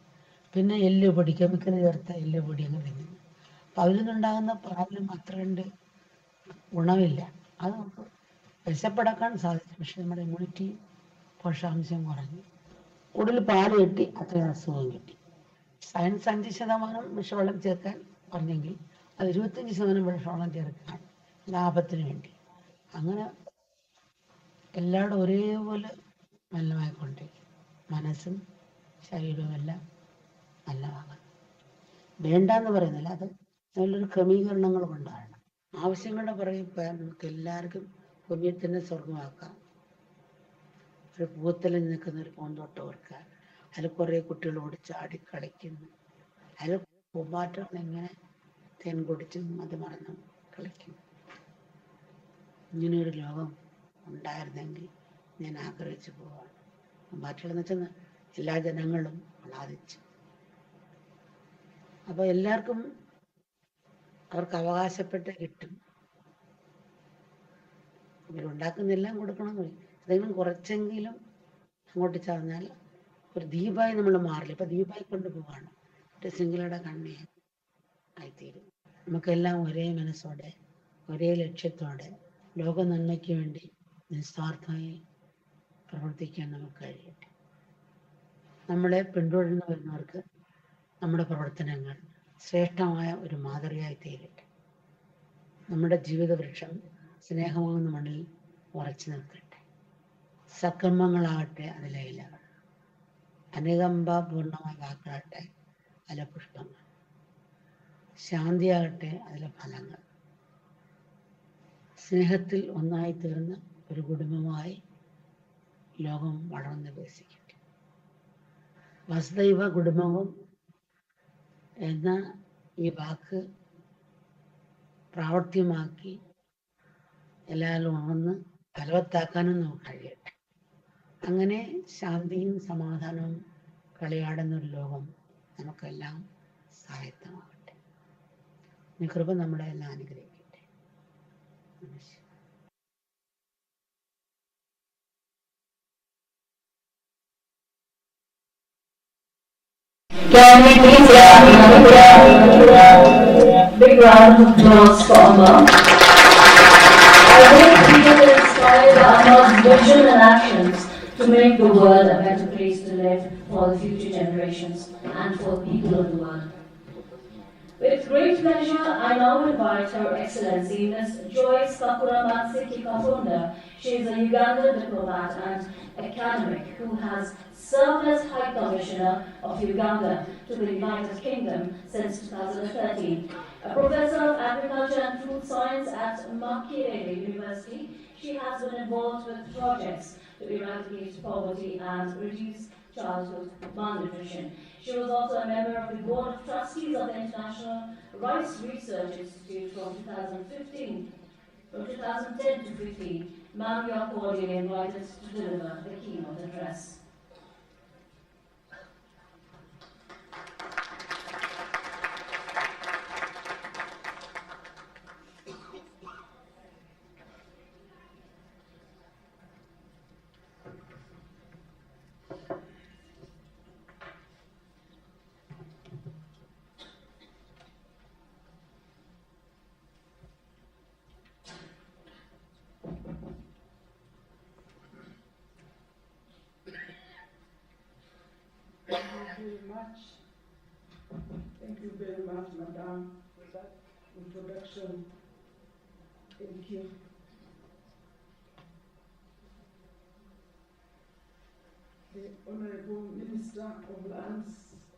[SPEAKER 8] പിന്നെ എല്ലുപൊടി, കെമിക്കൽ ചേർത്ത എല്ലുപൊടി അങ്ങ് തിന്നുന്നത്. അപ്പം അതിൽ നിന്നുണ്ടാകുന്ന പാലിനും അത്ര കണ്ട് ഗുണമില്ല. അത് നമുക്ക് വിശപ്പടക്കാൻ സാധിച്ചു. പക്ഷെ നമ്മുടെ ഇമ്മ്യൂണിറ്റി പോഷകാംശം കുറഞ്ഞു. കൂടുതൽ പാല് കിട്ടി, അത്രയും അസുഖം കിട്ടി. സയൻസ് 5% വിഷവെള്ളം ചേർക്കാൻ പറഞ്ഞെങ്കിൽ അത് 25% വിഷവെള്ളം ചേർക്കാൻ ലാഭത്തിന് വേണ്ടി. അങ്ങനെ എല്ലാവരും ഒരേപോലെ നല്ലതായിക്കൊണ്ടിരിക്കും. മനസ്സും ശരീരവും എല്ലാം നല്ലതാകും. വേണ്ടെന്ന് പറയുന്നില്ല, അത് നല്ലൊരു ക്രമീകരണങ്ങൾ കൊണ്ടാണ്. ആവശ്യങ്ങളുടെ പുറകെ പോയാൽ നമുക്ക് എല്ലാവർക്കും ഭൂമിയിൽ തന്നെ സ്വർഗമാക്കാം. ഒരു പൂത്തലിൽ നിൽക്കുന്ന ഒരു പൂന്തോട്ടം ഓർക്കുക. അതിൽ കുറേ കുട്ടികൾ ഓടിച്ചാടി കളിക്കുന്നു. അതിൽ പൂമ്പാറ്റകൾ ഇങ്ങനെ തേൻ കുടിച്ചും അത് മറന്നും കളിക്കും. ഇങ്ങനെയൊരു ലോകം ഉണ്ടായിരുന്നെങ്കിൽ ഞാൻ ആഗ്രഹിച്ചു പോവാണ്. പൂമ്പാറ്റകളെന്ന് വെച്ചാൽ എല്ലാ ജനങ്ങളും ആഹ്ലാദിച്ചു. അപ്പോൾ എല്ലാവർക്കും അവർക്ക് അവകാശപ്പെട്ട് കിട്ടും. ഇവരുണ്ടാക്കുന്നെല്ലാം കൊടുക്കണമെന്ന് പറയും. അതെങ്കിലും കുറച്ചെങ്കിലും അങ്ങോട്ട് ചാർന്നാൽ ഒരു ദീപായി നമ്മൾ മാറില്ല. ഇപ്പം ദീപായി കൊണ്ടുപോവാണ്. ഒരു സിംഗിളുടെ കണ്ണി ആയിത്തീരും. നമുക്കെല്ലാം ഒരേ മനസ്സോടെ ഒരേ ലക്ഷ്യത്തോടെ ലോക നന്മയ്ക്ക് വേണ്ടി നിസ്വാർത്ഥമായി പ്രവർത്തിക്കാൻ നമുക്ക് കഴിയട്ടെ. നമ്മളെ പിന്തുടർന്ന് വരുന്നവർക്ക് നമ്മുടെ പ്രവർത്തനങ്ങൾ ശ്രേഷ്ഠമായ ഒരു മാതൃകയായി തീരട്ടെ. നമ്മുടെ ജീവിത വൃക്ഷം സ്നേഹമാകുന്ന മണ്ണിൽ ഉറച്ചു നിൽക്കട്ടെ. സകർമ്മങ്ങളാകട്ടെ അതിലെ ഇലകൾ, അനുകമ്പാപൂർണമായ വാക്കാകട്ടെ അതിലെ പുഷ്പങ്ങൾ, ശാന്തിയാകട്ടെ അതിലെ ഫലങ്ങൾ. സ്നേഹത്തിൽ ഒന്നായി തീർന്ന ഒരു കുടുംബമായി ലോകം വളർന്ന് വികസിക്കട്ടെ. വസുദൈവ കുടുംബവും എന്ന ഈ വാക്ക് പ്രാവർത്തികമാക്കി എല്ലാവരും ഉണർന്ന് ഫലവത്താക്കാനും നമുക്ക് കഴിയട്ടെ. അങ്ങനെ ശാന്തിയും സമാധാനവും കളിയാടുന്ന ഒരു ലോകം നമുക്കെല്ലാം സായത്തമാകട്ടെ. ഈ കൃപ നമ്മളെ എല്ലാം അനുഗ്രഹിക്കട്ടെ. നമസ്കാരം.
[SPEAKER 1] Can we please have a big round of applause for Amma? I hope people will inspire Amma's vision and actions to make the world a better place to live for the future generations and for the people of the world. With great pleasure, I now invite Her Excellency Ms. Joyce Kakura Matsiki Kafunda. She is a Ugandan diplomat and academic who has served as High Commissioner of Uganda to the United Kingdom since 2013. A professor of agriculture and food science at Makerere University, she has been involved with projects to eradicate poverty and reduce childhood malnutrition. She was also a member of the Board of Trustees of the International Rice Research Institute from 2010 to 15. Ma'am, you are cordially invited to deliver the keynote address.
[SPEAKER 9] Thank you very much, Madam, for that introduction. Thank you. The Honorable Minister of Lands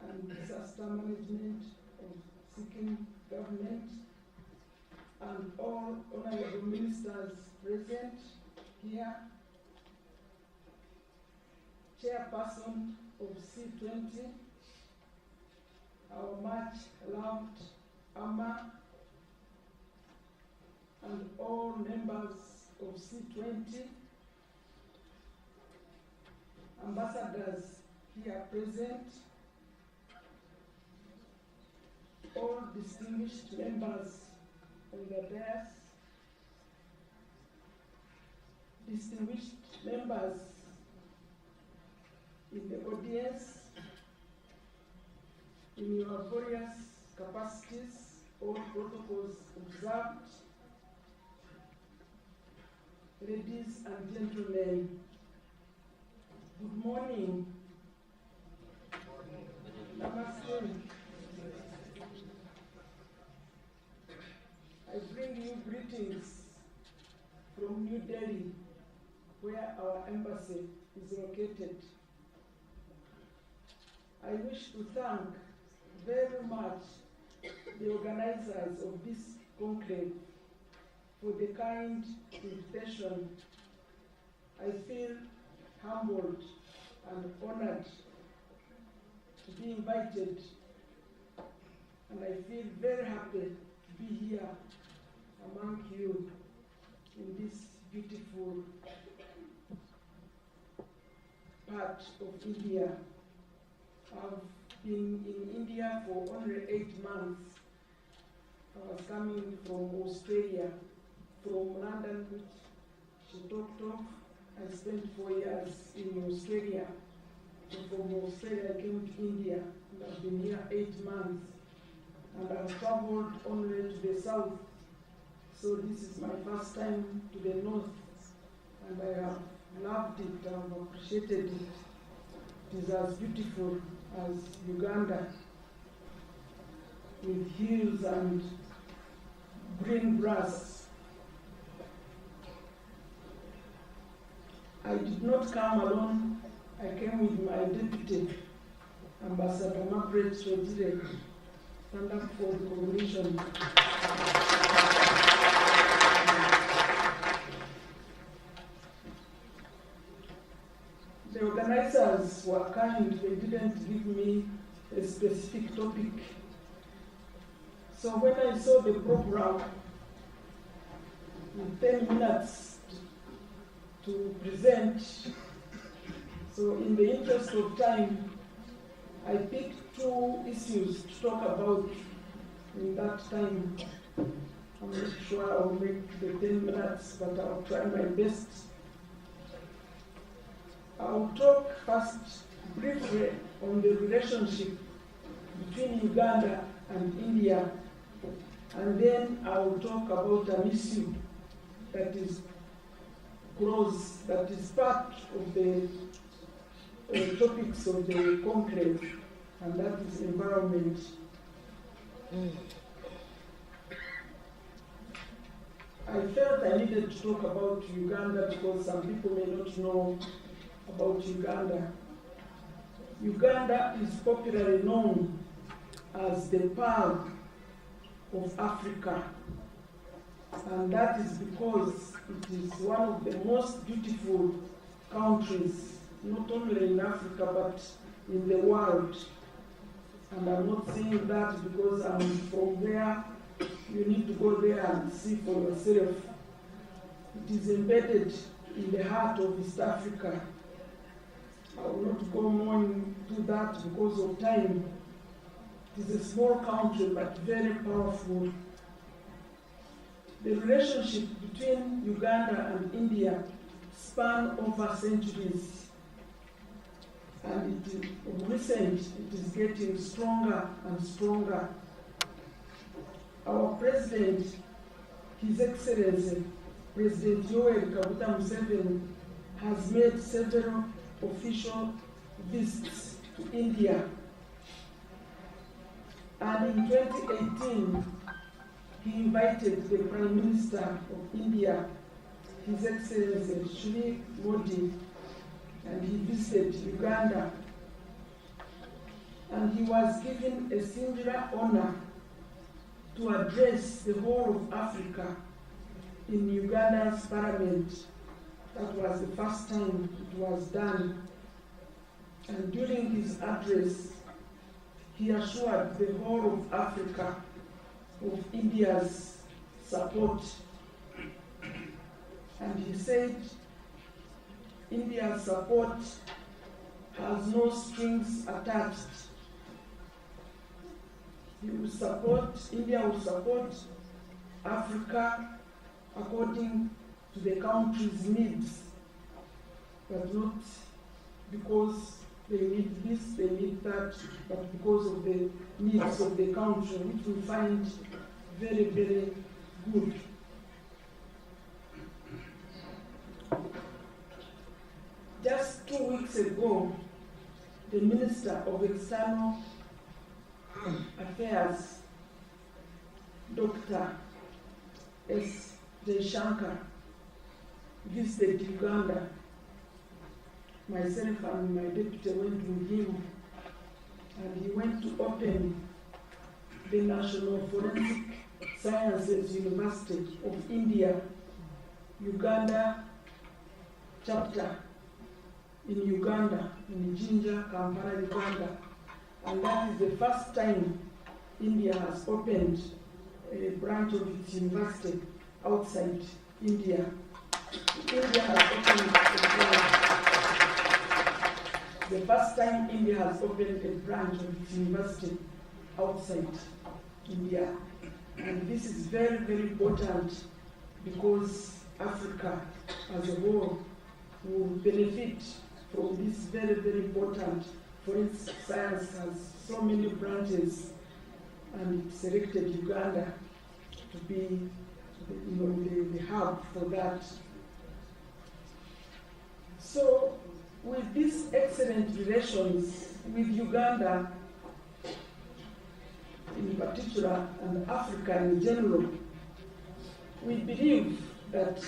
[SPEAKER 9] and Disaster Management of Sikkim Government and all Honorable Ministers present here, Chairperson of C20, our much loved Amma, and all members of C20, ambassadors here present, all distinguished members of the dais, distinguished members in the audience, in your various capacities, all protocols observed, ladies and gentlemen, good morning. Namaste. I bring you greetings from New Delhi, where our embassy is located. I wish to thank very much the organizers of this conclave for the kind invitation. I feel humbled and honored to be invited, and I feel very happy to be here among you in this beautiful part of India. I've been in India for only 8 months. I was coming from Australia, from London, which she talked of. I spent 4 years in Australia. So from Australia, I came to India, and I've been here 8 months. And I've traveled only to the south. So this is my first time to the north, and I have loved it, I've appreciated it. It is as beautiful as Uganda, with hills and green grass. I did not come alone. I came with my deputy, Ambassador Margaret Shodire. Stand up for the recognition. The organizers were kind. They didn't give me a specific topic. So when I saw the program, with 10 minutes to present. So in the interest of time, I picked 2 issues to talk about in that time. I'm not sure I'll make the 10 minutes, but I'll try my best. I'll talk first briefly on the relationship between Uganda and India, and then I'll talk about an issue that is close, that is part of the topics of the conclave, and that is environment. I felt I needed to talk about Uganda because some people may not know about Uganda. Uganda is popularly known as the Pearl of Africa, and that is because it is one of the most beautiful countries, not only in Africa but in the world. And I'm not saying that because I'm from there. You need to go there and see for yourself. It is embedded in the heart of East Africa. I will not go more into that because of time. It is a small country but very powerful. The relationship between Uganda and India span over centuries, and recent it is getting stronger and stronger. Our president, His Excellency, President Yoweri Kaguta Museveni, has made several official visits to India. And in 2018, he invited the Prime Minister of India, His Excellency Shri Modi, and he visited Uganda. And he was given a singular honor to address the whole of Africa in Uganda's parliament. That was the first time it was done. And during his address, he assured the whole of Africa of India's support. And he said, India's support has no strings attached. India will support Africa according to the country's needs, but not because they need this, they need that, but because of the needs of the country, which we find very, very good. Just 2 weeks ago, the Minister of External Affairs, Dr. S. Jaishankar, visited Uganda. Myself and my deputy went with him, and he went to open the National Forensic Sciences University of India, Uganda chapter in Uganda, in Jinja, Kampala, Uganda. And that is the first time India has opened a branch of its university outside India. India has opened the first time India has opened a branch of its university outside India. And this is very, very important because Africa as a whole will benefit from this very, very important. Forensic science has so many branches, and it selected Uganda to be the hub for that. So with these excellent relations with Uganda in particular and Africa in general, we believe that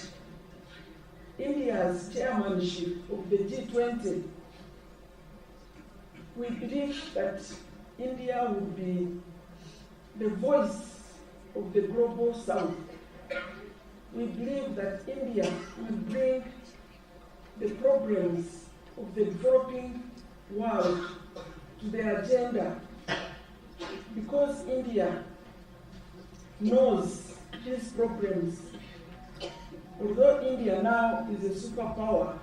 [SPEAKER 9] India's chairmanship of the G20, we believe that India will be the voice of the global south. We believe that India will bring the problems of the developing world to the agenda because India knows these problems although India now is a superpower,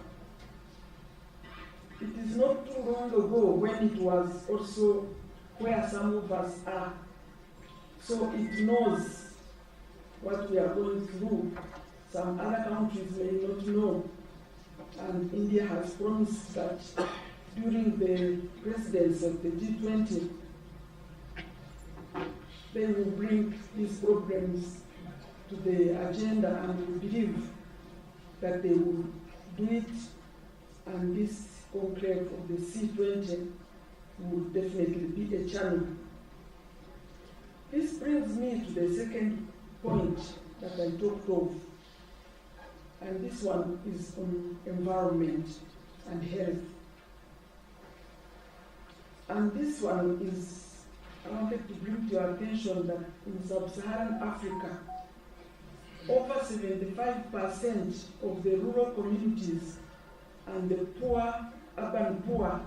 [SPEAKER 9] it is not too long ago when it was also where some of us are. So it knows what we are going through. Some other countries may not know. And India has promised that during the presidency of the G20, they will bring these problems to the agenda, and we believe that they will do it, and this conclave of the C20 will definitely be a channel. This brings me to the second point that I talked of, and this one is on environment and health. And this one is, I wanted to bring to your attention that in sub-Saharan Africa, over 75% of the rural communities and the poor, urban poor,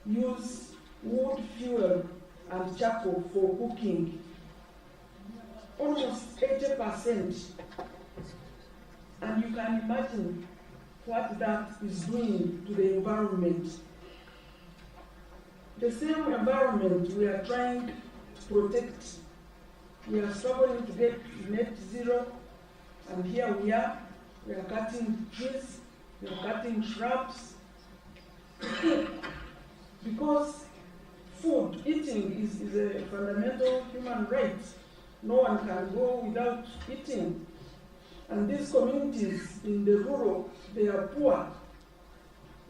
[SPEAKER 9] use wood fuel and charcoal for cooking. Almost 80%. And you can imagine what that is doing to the environment. The same environment we are trying to protect. We are struggling to get net zero, and here we are cutting trees, we are cutting shrubs. Because food, eating is a fundamental human right. No one can go without eating. And these communities in the rural, they are poor.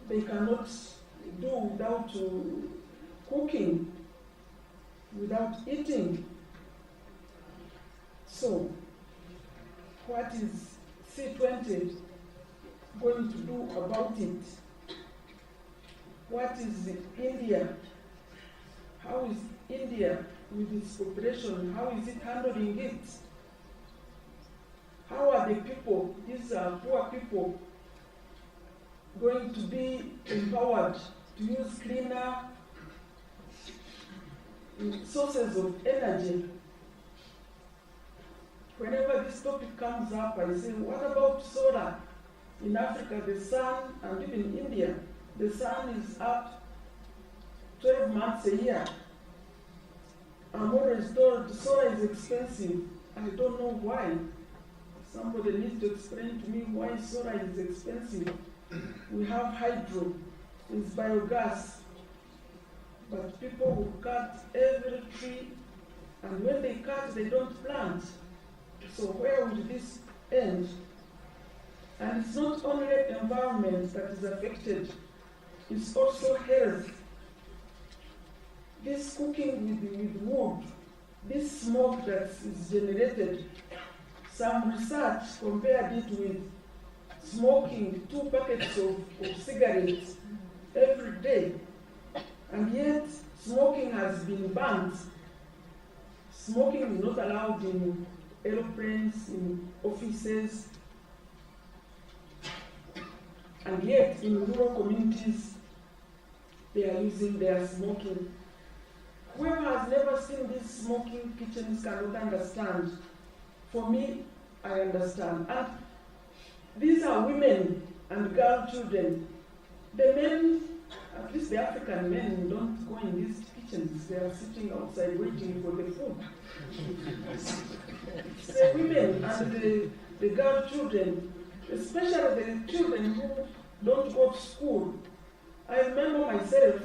[SPEAKER 9] They cannot do without cooking, without eating. So, what is C20 going to do about it? What is India? How is India with its population? How is it handling it? How are the people, these are poor people, going to be empowered to use cleaner sources of energy? Whenever this topic comes up, I say, what about solar? In Africa, the sun, and even in India, the sun is up 12 months a year. I'm always told solar is expensive. I don't know why. Somebody needs to explain to me why solar is expensive. We have hydro, it's biogas, but people will cut every tree, and when they cut, they don't plant. So where will this end? And it's not only environment that is affected, it's also health. This cooking with wood, this smoke that is generated, some research compared it with smoking 2 packets of cigarettes every day, and yet smoking has been banned. Smoking is not allowed in airplanes, in offices, and yet in rural communities they are using their smoking. Whoever has never seen these smoking kitchens cannot understand. For me, I understand. And these are women and girl children. The men, at least the African men, don't go in these kitchens. They are sitting outside waiting for the food. The women and the girl children, especially the children who don't go to school. I remember myself,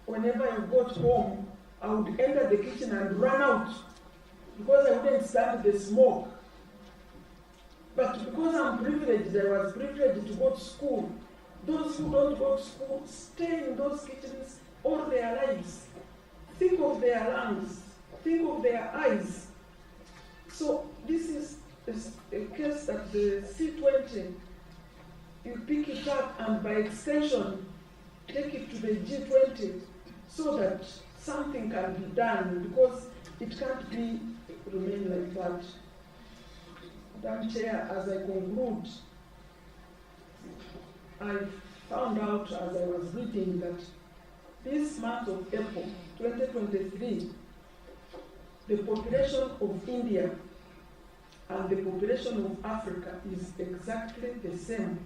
[SPEAKER 9] whenever I got home, I would enter the kitchen and run out because I wouldn't stand the smoke. But because I'm privileged, I was privileged to go to school. Those who don't go to school stay in those kitchens all their lives. Think of their lungs, think of their eyes. So this is a case that the C20, you pick it up and by extension, take it to the G20 so that something can be done, because it can't remain like that. Madam Chair, as I conclude, I found out as I was reading that this month of April 2023, the population of India and the population of Africa is exactly the same,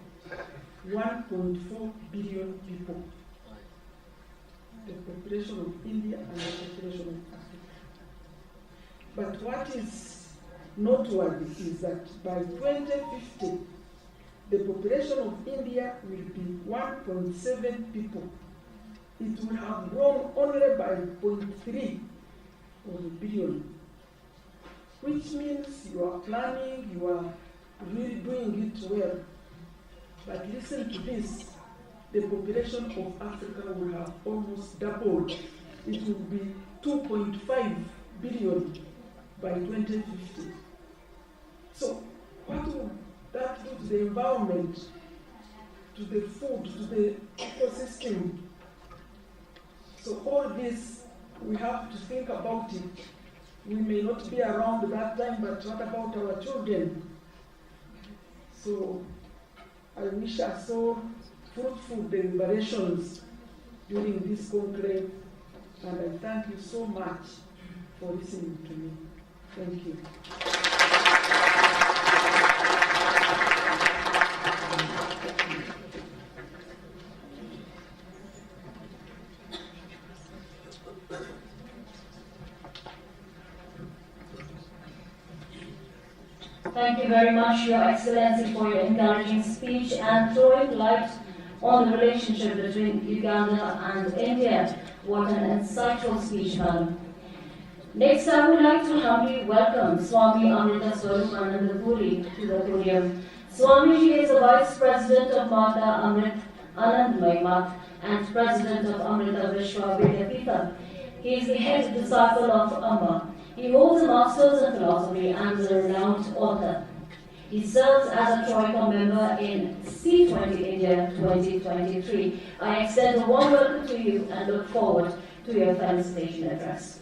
[SPEAKER 9] 1.4 billion people. The population of India and the population of Africa. But what is noteworthy is that by 2050, the population of India will be 1.7 people. It will have grown only by 0.3 of a billion, which means you are planning, you are really doing it well. But listen to this, the population of Africa will have almost doubled. It will be 2.5 billion by 2050. So what will that do to the environment, to the food, to the ecosystem? So all this, we have to think about it. We may not be around that time, but what about our children? So I wish I saw fruitful deliberations during this conclave, and I thank you so much for listening to me. Thank you.
[SPEAKER 1] Thank you very much, Your Excellency, for your encouraging speech and throwing light on the relationship between Uganda and India. What an insightful speech, madam. Next, I would like to humbly welcome Swami Amrita Swarupananda Puri to the podium. Swamiji is the Vice President of Mata Amrit Anandmay Math and President of Amrita Vishwa Vidyapitha. He is the head disciple of Amma. He holds a Master's in Philosophy and is a renowned author. He serves as a Troika member in C20 India 2023. I extend a warm welcome to you and look forward to your felicitation address.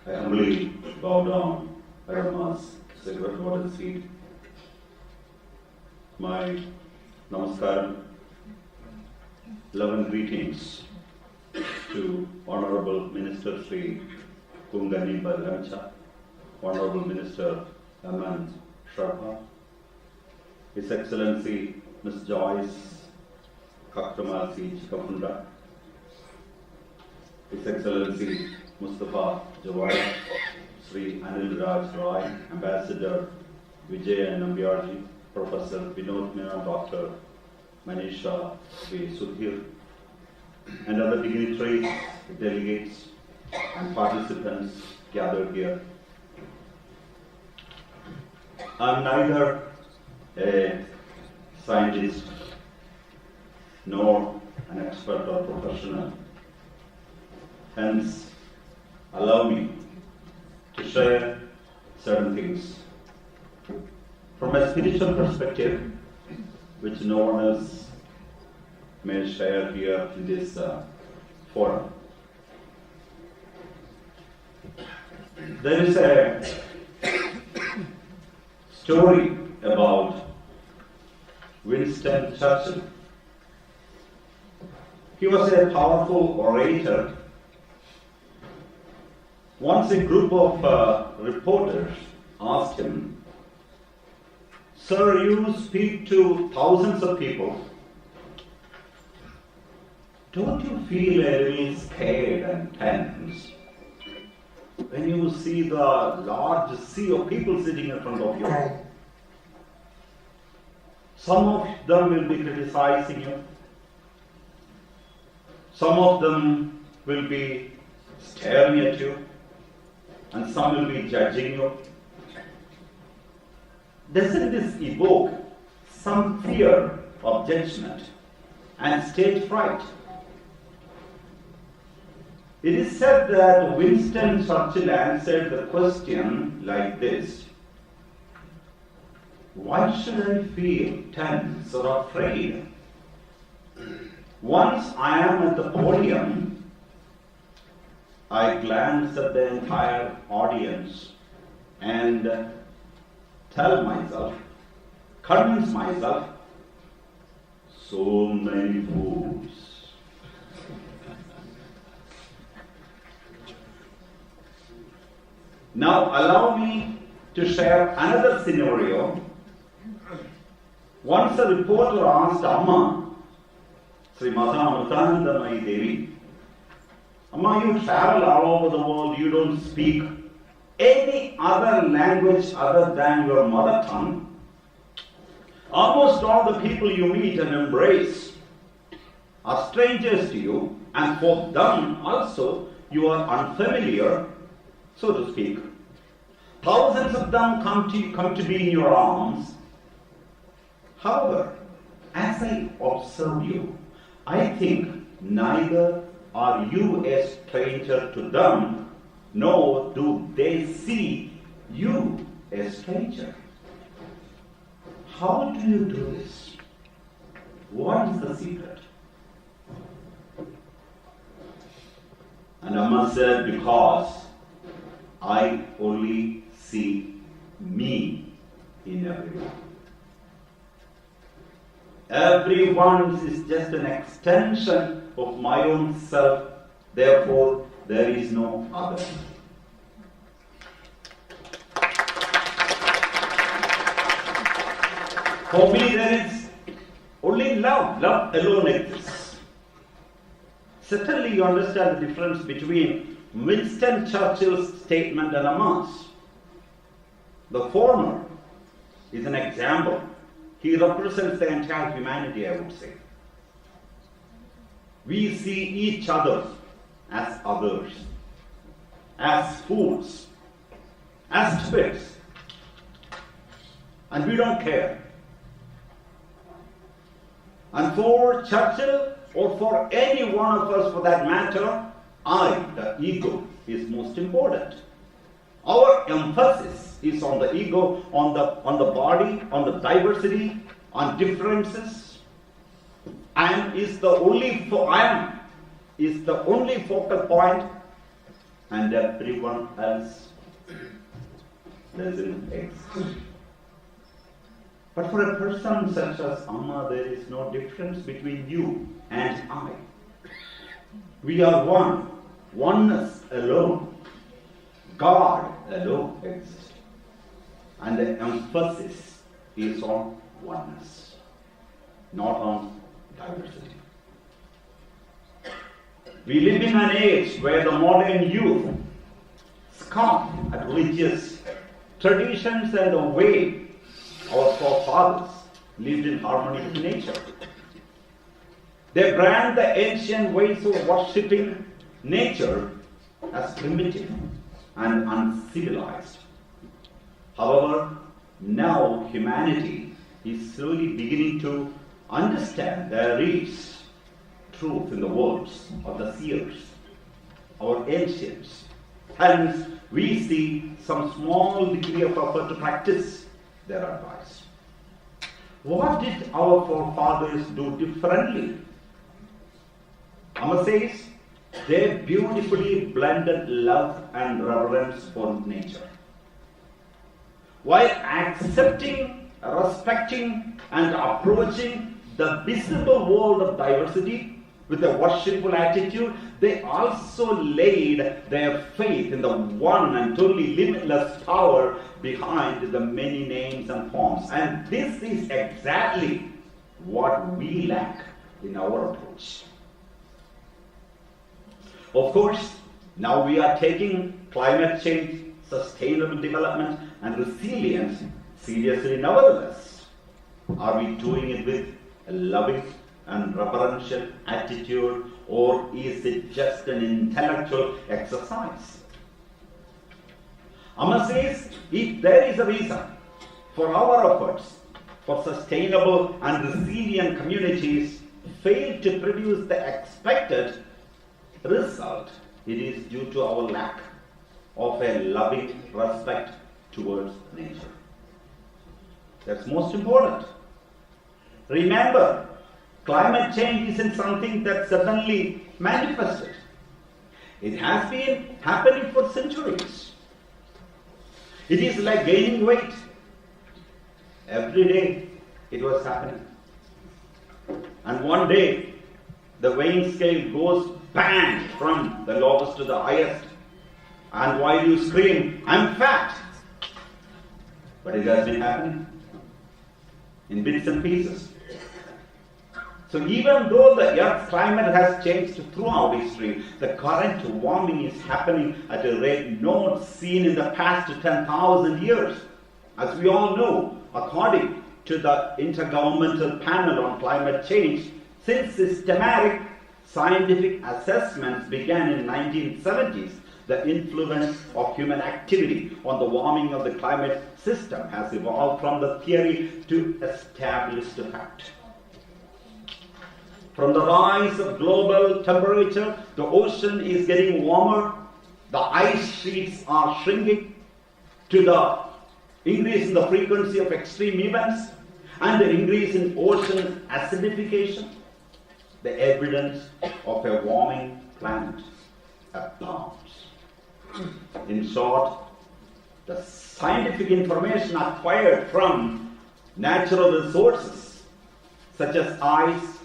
[SPEAKER 10] I humbly bow down at Mass, sacred water seat. My namaskaram, love and greetings to Honorable Minister Sri Kungani Balrancha, Honorable Minister Aman Sharma, His Excellency Ms. Joyce Kakramasi Chikapunda, His Excellency Mustafa Jawad, Sri Anil Raj Roy, Ambassador Vijay Nambiarji, Professor Vinod Menon, Dr. Manisha V. Sudhir, and other dignitaries, delegates, and participants gathered here. I'm neither a scientist nor an expert or professional. Hence, allow me to share certain things from a spiritual perspective, which no one else may share here in this forum. There is a story about Winston Churchill, He was a powerful orator. Once a group of reporters asked him, "Sir, you speak to thousands of people. Don't you feel a little scared and tense when you see the large sea of people sitting in front of you? Some of them will be criticizing you. Some of them will be staring at you, and some will be judging you. Doesn't this evoke some fear of judgment and stage fright?" It is said that Winston Churchill answered the question like this: "Why should I feel tense or afraid? Once I am at the podium, I glance at the entire audience and tell myself, convince myself, so many fools." Now allow me to share another scenario. Once a reporter asked Amma, Srimata Amritanandamayi Devi, "Amma, you travel all over the world, you don't speak any other language other than your mother tongue. Almost all the people you meet and embrace are strangers to you, and for them also you are unfamiliar, so to speak. Thousands of them come to be in your arms. However, as I observe you, I think neither are you a stranger to them, nor do they see you a stranger. How do you do this? What is the secret?" And Amma said, "Because I only see me in everyone. Everyone is just an extension of my own self, therefore there is no other." For me, there is only love. Love alone exists. Certainly you understand the difference between Winston Churchill's statement and Amma's. The former is an example. He represents the entire humanity, I would say. We see each other as others, as fools, as stupids, and we don't care. And for Churchill, or for any one of us for that matter, the ego, is most important. Our emphasis is on the ego, on the body, on the diversity, on differences. I am is the only focal point, and everyone else doesn't exist. But for a person such as Amma, there is no difference between you and I. We are one. Oneness alone. God alone exists. And the emphasis is on oneness, not on diversity. We live in an age where the modern youth scoff at religious traditions and the way our forefathers lived in harmony with nature. They brand the ancient ways of worshipping nature as primitive and uncivilized. However, now humanity is slowly beginning to understand there is truth in the words of the seers, our ancients. Hence, we see some small degree of effort to practice their advice. What did our forefathers do differently? Amma says, they beautifully blended love and reverence for nature, while accepting, respecting, and approaching the visible world of diversity with a worshipful attitude, they also laid their faith in the one and totally limitless power behind the many names and forms. And this is exactly what we lack in our approach. Of course, now we are taking climate change, sustainable development, and resilience seriously nevertheless. Are we doing it with a loving and reverential attitude, or is it just an intellectual exercise? Amma says, if there is a reason for our efforts for sustainable and resilient communities fail to produce the expected result, it is due to our lack of a loving respect towards nature. That's most important. Remember, climate change isn't something that suddenly manifested. It has been happening for centuries. It is like gaining weight. Every day it was happening. And one day the weighing scale goes bang from the lowest to the highest. And while you scream, I'm fat. But it has been happening in bits and pieces. So even though the Earth's climate has changed throughout history, the current warming is happening at a rate not seen in the past 10,000 years. As we all know, according to the Intergovernmental Panel on Climate Change, since systematic scientific assessments began in 1970s, the influence of human activity on the warming of the climate system has evolved from the theory to established fact. From the rise of global temperature, the ocean is getting warmer, the ice sheets are shrinking, to the increase in the frequency of extreme events, and the increase in ocean acidification, the evidence of a warming planet abounds. In short, the scientific information acquired from natural resources such as ice,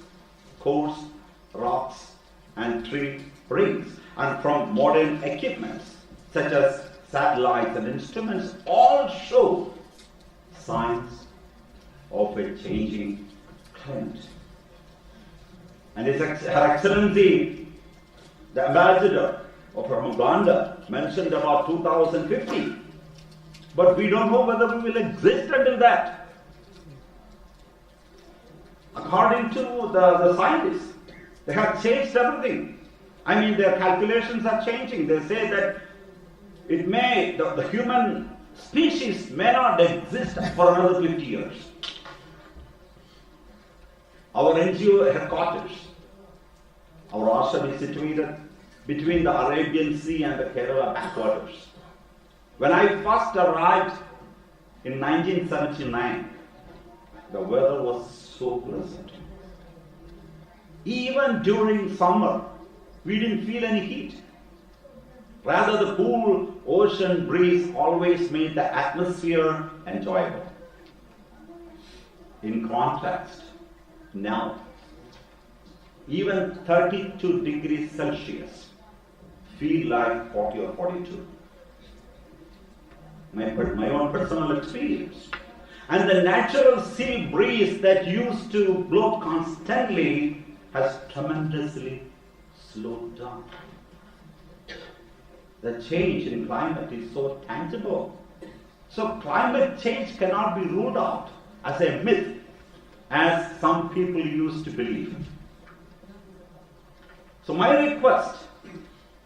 [SPEAKER 10] cores, rocks, and tree rings, and from modern equipments such as satellites and instruments, all show signs of a changing climate. And Her Excellency, the Ambassador from Uganda, mentioned about 2050. But we don't know whether we will exist until that. According to the scientists, they have changed everything. I mean, their calculations are changing. They say that it may, the human species may not exist for another 50 years. Our NGO headquarters, our ashram is situated between the Arabian Sea and the Kerala backwaters. When I first arrived in 1979, the weather was so pleasant. Even during summer, we didn't feel any heat. Rather, the cool ocean breeze always made the atmosphere enjoyable. In contrast, now, even 32 degrees Celsius feel like 40 or 42. My own personal experience. And the natural sea breeze that used to blow constantly has tremendously slowed down. The change in climate is so tangible. So climate change cannot be ruled out as a myth, as some people used to believe. So my request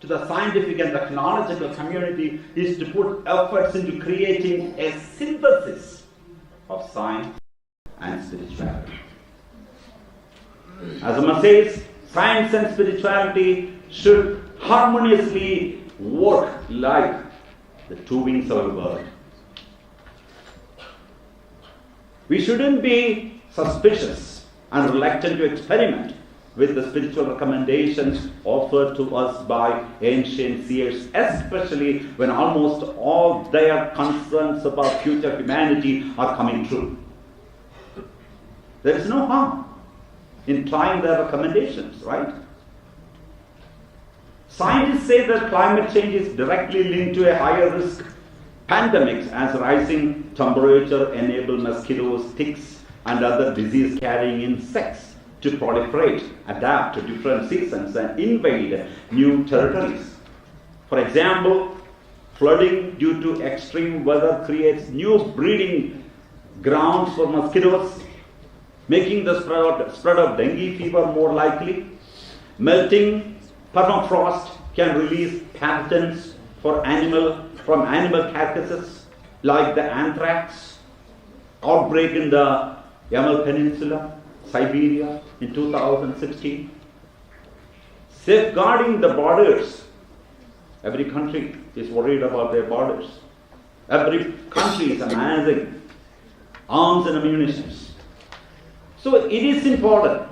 [SPEAKER 10] to the scientific and technological community is to put efforts into creating a synthesis of science and spirituality. As Amma says, science and spirituality should harmoniously work like the two wings of a bird. We shouldn't be suspicious and reluctant to experiment with the spiritual recommendations offered to us by ancient seers, especially when almost all their concerns about future humanity are coming true. There is no harm in trying their recommendations, right? Scientists say that climate change is directly linked to a higher risk pandemics as rising temperature enable mosquitoes, ticks, and other disease-carrying insects to proliferate, adapt to different seasons, and invade new territories. For example, flooding due to extreme weather creates new breeding grounds for mosquitoes, making the spread of dengue fever more likely. Melting permafrost can release pathogens from animal carcasses, like the anthrax outbreak in the Yamal Peninsula, Siberia in 2016. Safeguarding the borders. Every country is worried about their borders. Every country is managing arms and ammunition. So it is important.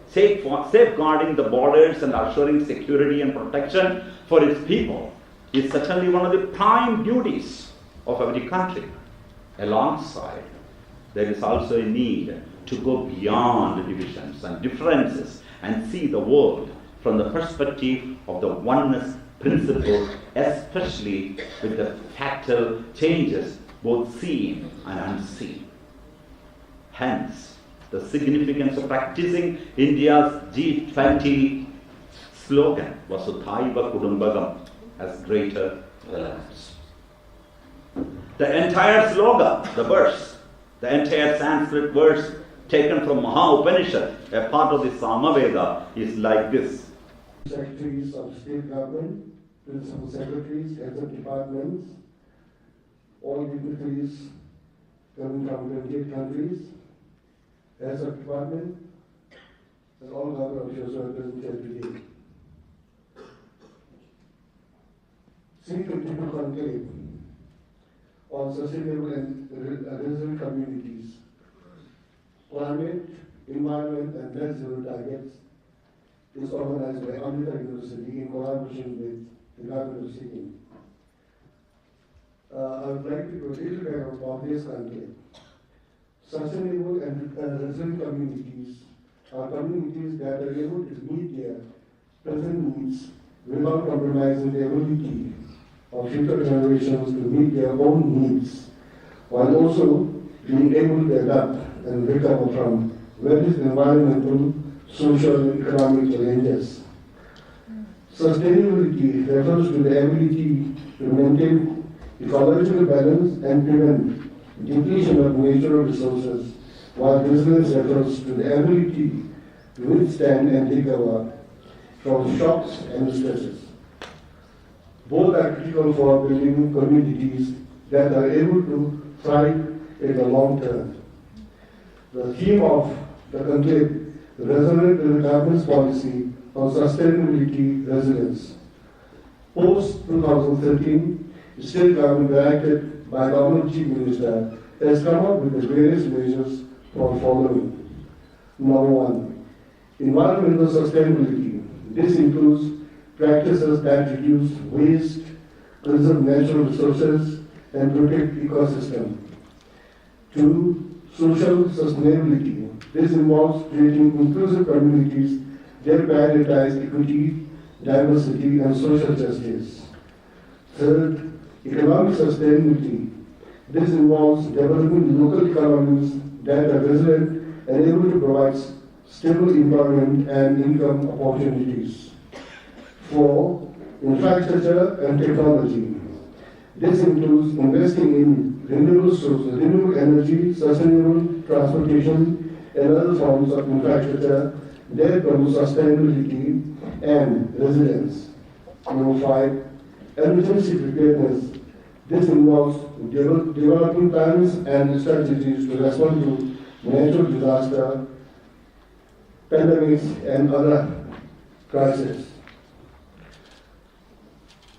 [SPEAKER 10] Safeguarding the borders and assuring security and protection for its people is certainly one of the prime duties of every country. Alongside, there is also a need to go beyond divisions and differences and see the world from the perspective of the oneness principle, especially with the fatal changes both seen and unseen. Hence, the significance of practicing India's G20 slogan, Vasudhaiva Kudumbakam, has greater relevance. The entire slogan, the verse, the entire Sanskrit verse taken from Maha Upanishad, a part of the Samaveda, is like this.
[SPEAKER 11] Secretaries of state government, principal secretaries, heads of departments, all dignitaries coming from 28 countries, heads of department, and all government officials who are present here today. C20 Conclave on sustainable and resilient communities, climate, environment, and net zero targets is organized by Amrita University in collaboration with the government of Sikkim. I would like to go a little bit about this conclave. Sustainable and resilient communities are communities that are able to meet their present needs without compromising the ability of future generations to meet their own needs, while also being able to adapt and recover from various environmental, social, and economic challenges. Sustainability refers to the ability to maintain ecological balance and prevent depletion of natural resources, while resilience refers to the ability to withstand and recover from shocks and stresses. Both are critical for building communities that are able to thrive in the long term. The theme of the conclave resonates with the government's policy on sustainability resilience. Post-2013, the state government directed by the Honorable Chief Minister has come up with the various measures for following. Number one, environmental sustainability. This includes practices that reduce waste, conserve natural resources, and protect ecosystem. Two, social sustainability. This involves creating inclusive communities that prioritize equity, diversity, and social justice. Third, economic sustainability. This involves developing local economies that are resilient and able to provide stable employment and income opportunities. 4. Infrastructure and technology. This includes investing in renewable sources, renewable energy, sustainable transportation, and other forms of infrastructure that promote sustainability and resilience. Number 5. Emergency preparedness. This involves developing plans and strategies to respond to natural disaster, pandemics, and other crises.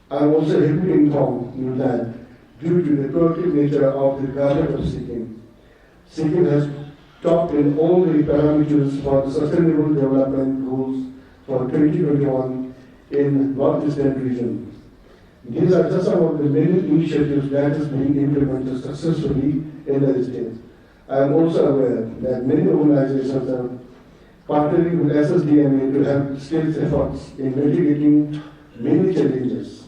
[SPEAKER 11] I am also happy to inform you that due to the proactive nature of the government of Sikkim, Sikkim has topped in all the parameters for the Sustainable Development Goals for 2021 in Northeastern region. These are just some of the many initiatives that is being implemented successfully in the state. I am also aware that many organizations are partnering with SSDMA to help states' efforts in mitigating many challenges.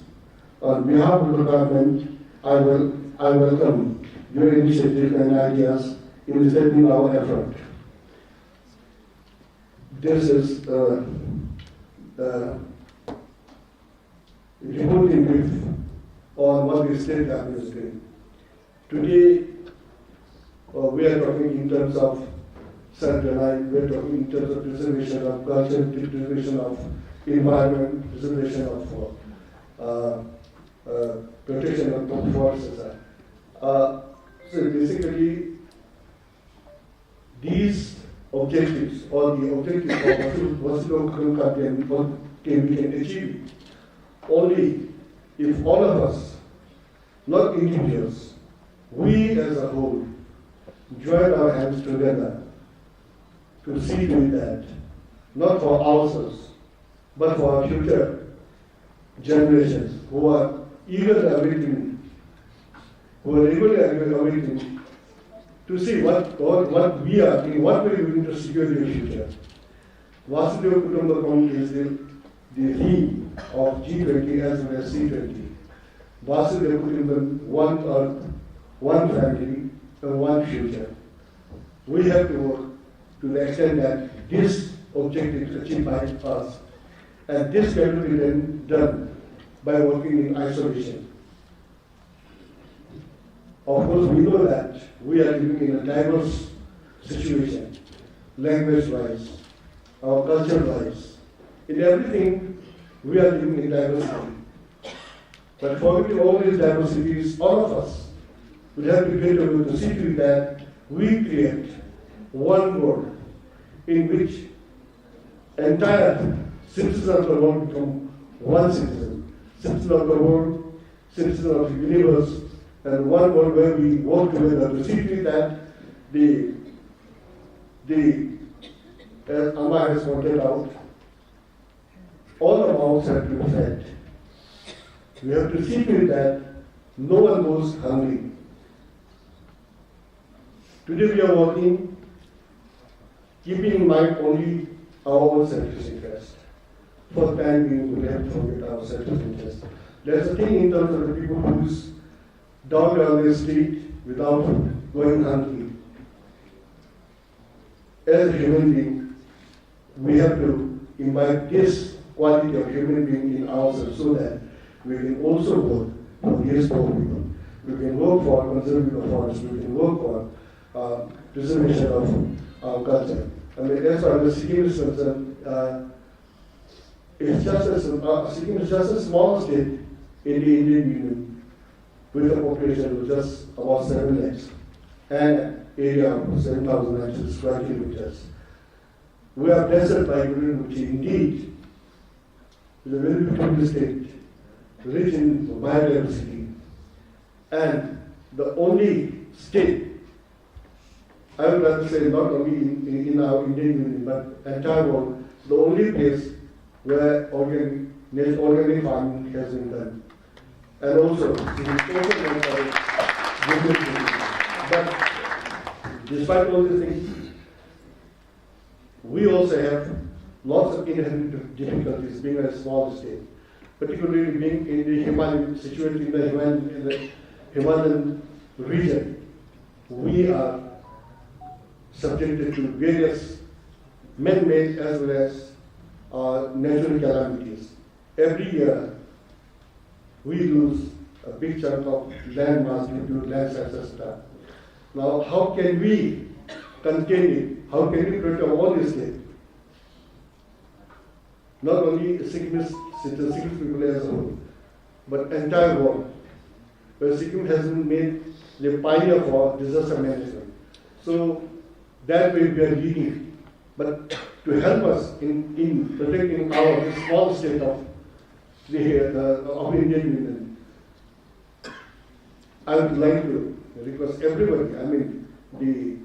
[SPEAKER 11] On behalf of the government, I welcome your initiative and ideas in stepping our effort. This is reporting brief on what the state government is doing. Today, we are talking in terms of self-reliance, we are talking in terms of preservation of culture, preservation of environment, preservation of protection of forests. So basically, these objectives or the objectives of what we can achieve only if all of us, not individuals, we as a whole, join our hands together to see to it that, not for ourselves, but for our future generations who are eagerly awaiting, to see what we are doing, what we are doing to secure their future. Vasudeva Kutumbakam is the theme of G20 as well as C20. Vasudeva Kutumbakam, one earth, one family, and one future. We have to work to the extent that this objective is achieved by us. And this cannot be then done by working in isolation. Of course, we know that we are living in a diverse situation, language-wise, our culture-wise. In everything, we are living in diversity. But forgetting all these diversities, all of us will have to get over to see to it that we create one world in which entire citizens of the world become one citizen, citizen of the world, citizen of the universe, and one world where we work together to see to it that as Amma has pointed out, all the mouths have to be fed. We have to see to it that no one goes hungry. Today we are working, keeping in mind only our own selfish interest. For the time being, we have to forget our selfish interest. There's a thing in terms of the people who's down the street without going hungry. As a human being, we have to imbibe this quality of human being in ourselves so that we can also work for these poor people. We can work for conserving the forest, we can work for preservation of our culture. I mean, as far as Sikkim is concerned, Sikkim is just a small state in the Indian Union with a population of just about 7 lakhs and an area of 7,900 square kilometers. We are blessed by Guru, which indeed is a very beautiful state, rich in biodiversity, and the only state, I would rather say not only in our Indian Union, but entire world, the only place where organic farming has been done. And also, it is also known for but despite all these things, we also have lots of inherent difficulties being a small state, particularly being in the Himalayan, situated in the Himalayan region. We are subjected to various man-made as well as natural calamities. Every year, we lose a big chunk of land mass due to landslides, etc. Now, how can we contain it? How can we protect all this state? Not only Sikkim people as a whole, but entire world, where Sikkim has been made the pioneer for disaster management. So that way we are leading. But to help us in protecting our small state of Indian Union, I would like to request everybody, I mean, the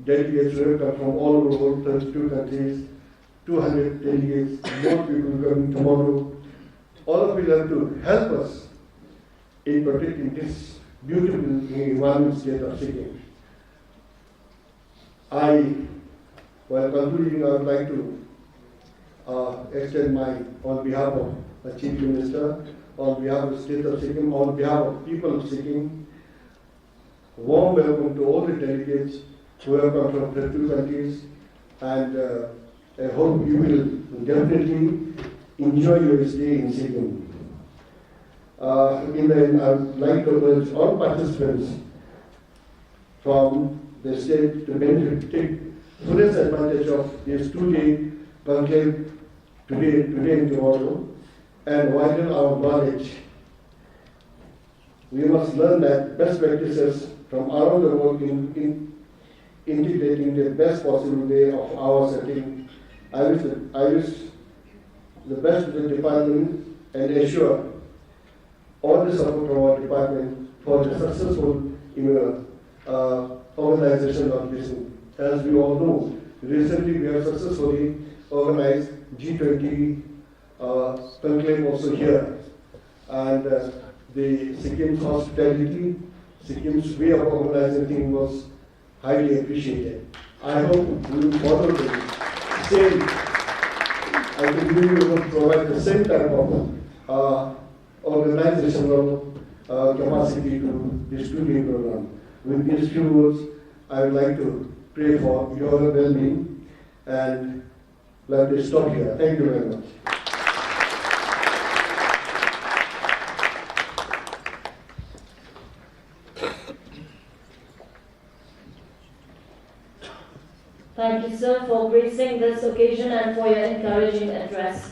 [SPEAKER 11] delegates will come from all over the world, 32 countries, 200 delegates, more people coming tomorrow. All of you have to help us in protecting this beautiful environment state of Sikkim. While concluding, I would like to extend on behalf of Chief Minister, on behalf of the state of Sikkim, on behalf of people of Sikkim, warm welcome to all the delegates who have come from 32 countries, and I hope you will definitely enjoy your stay in Sikkim. I would like to urge all participants from the state to take fullest advantage of this two-day conclave today and tomorrow, and widen our knowledge. We must learn that best practices from around the world in integrating the best possible way of our setting. I wish the best to the department and assure all the support of our department for the successful organization of this. As we all know, recently we have successfully organized G20 conclave also here, and the Sikkim's hospitality, Sikkim's way of organizing things was highly appreciated. I hope we will follow the same. I think we will provide the same type of organizational capacity to this two-day program. With these few words, I would like to pray for your well-being and let me stop here. Thank you very much.
[SPEAKER 1] Thank you, sir, for gracing this occasion and for your encouraging address.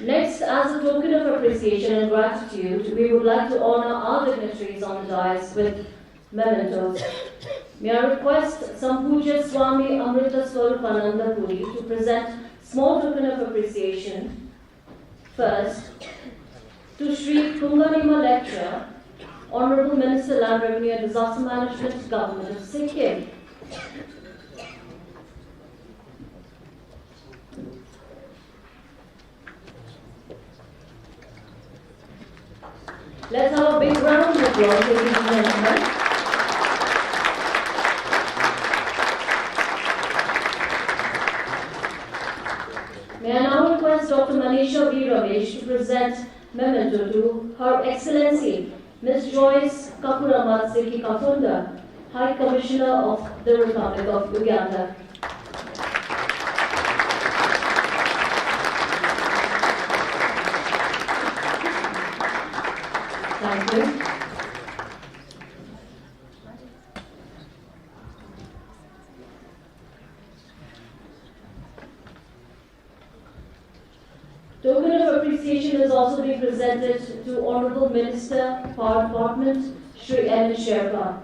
[SPEAKER 1] Next, as a token of appreciation and gratitude, we would like to honor our dignitaries on the dais with mementos. May I request Sampuja Swami Amrita Swarupananda Puri to present small token of appreciation. First, to Sri Kunganima Lecturer, Honorable Minister Land Revenue and Disaster Management, Government of Sikkim. Let's have a big round of applause, ladies and gentlemen. May I now request Dr. Manisha V. Ramesh to present memento to Her Excellency Ms. Joyce Kakuramat Seki Kafunda, High Commissioner of the Republic of Uganda. Thank you. Token of appreciation is also being presented to Honorable Minister, Power Department, Shri N. Sherpa.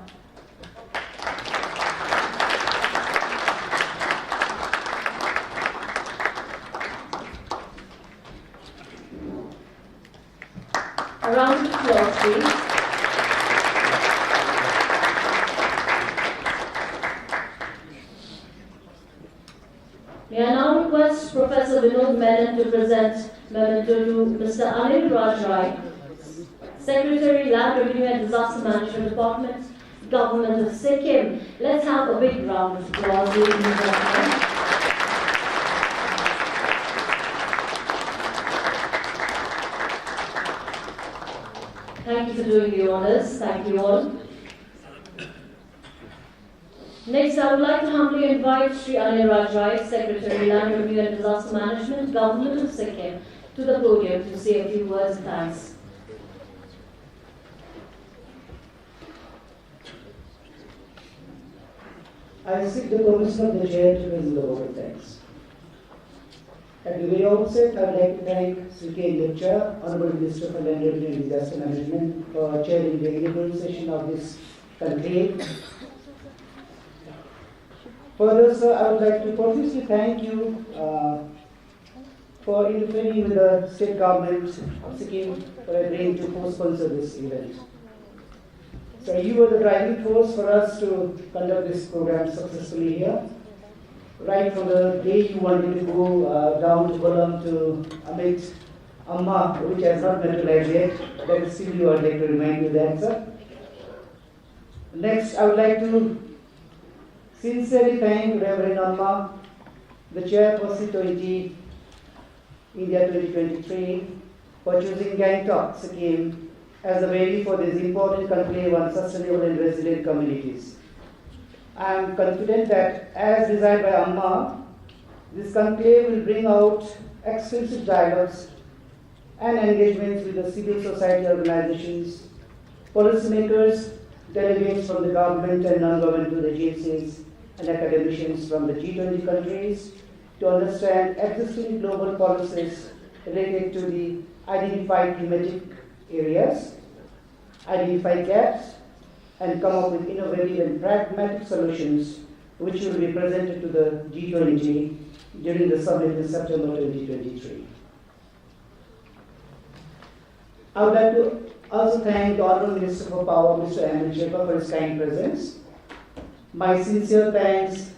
[SPEAKER 1] A round of applause, please. May I now request Professor Vinod Menon to present memento to Mr. Anil Rajrai, Secretary, Land Revenue and Disaster Management Department, Government of Sikkim. Let's have a big round of applause, ladies and gentlemen. Thank you for doing the honors. Thank you all. Next, I would like to humbly invite Sri Anil Rajrai, Secretary, Land Revenue and Disaster Management, Government of Sikkim, to the podium to say a few words of thanks.
[SPEAKER 12] I seek the permission of the Chair to present the vote of thanks. At the very outset, I would like to thank Sri K. Lecturer, Honorable Minister for Land Revenue and Disaster Management, for chairing the inaugural session of this conclave. Further, sir, I would like to profusely thank you for interfering with the state government of Sikkim for agreeing to co-sponsor this event. So you were the driving force for us to conduct this program successfully here. Right from the day you wanted to go down to Kollam to Amit Amma, which has not materialized yet, that is still you, I would like to remind you that, sir. Next, I would like to sincerely thank Reverend Amma, the chairperson C20, India 2023, for choosing Gangtok, Sikkim, as the venue for this important conclave on sustainable and resilient communities. I am confident that, as designed by Amma, this conclave will bring out extensive dialogues and engagements with the civil society organizations, policymakers, delegates from the government and non-governmental agencies, and academicians from the G20 countries to understand existing global policies related to the identified thematic areas, identify gaps, and come up with innovative and pragmatic solutions which will be presented to the G20 during the summit in September 2023. I would like to also thank the Honorable Minister for Power, Mr. Amin Shekhar, for his kind presence. My sincere thanks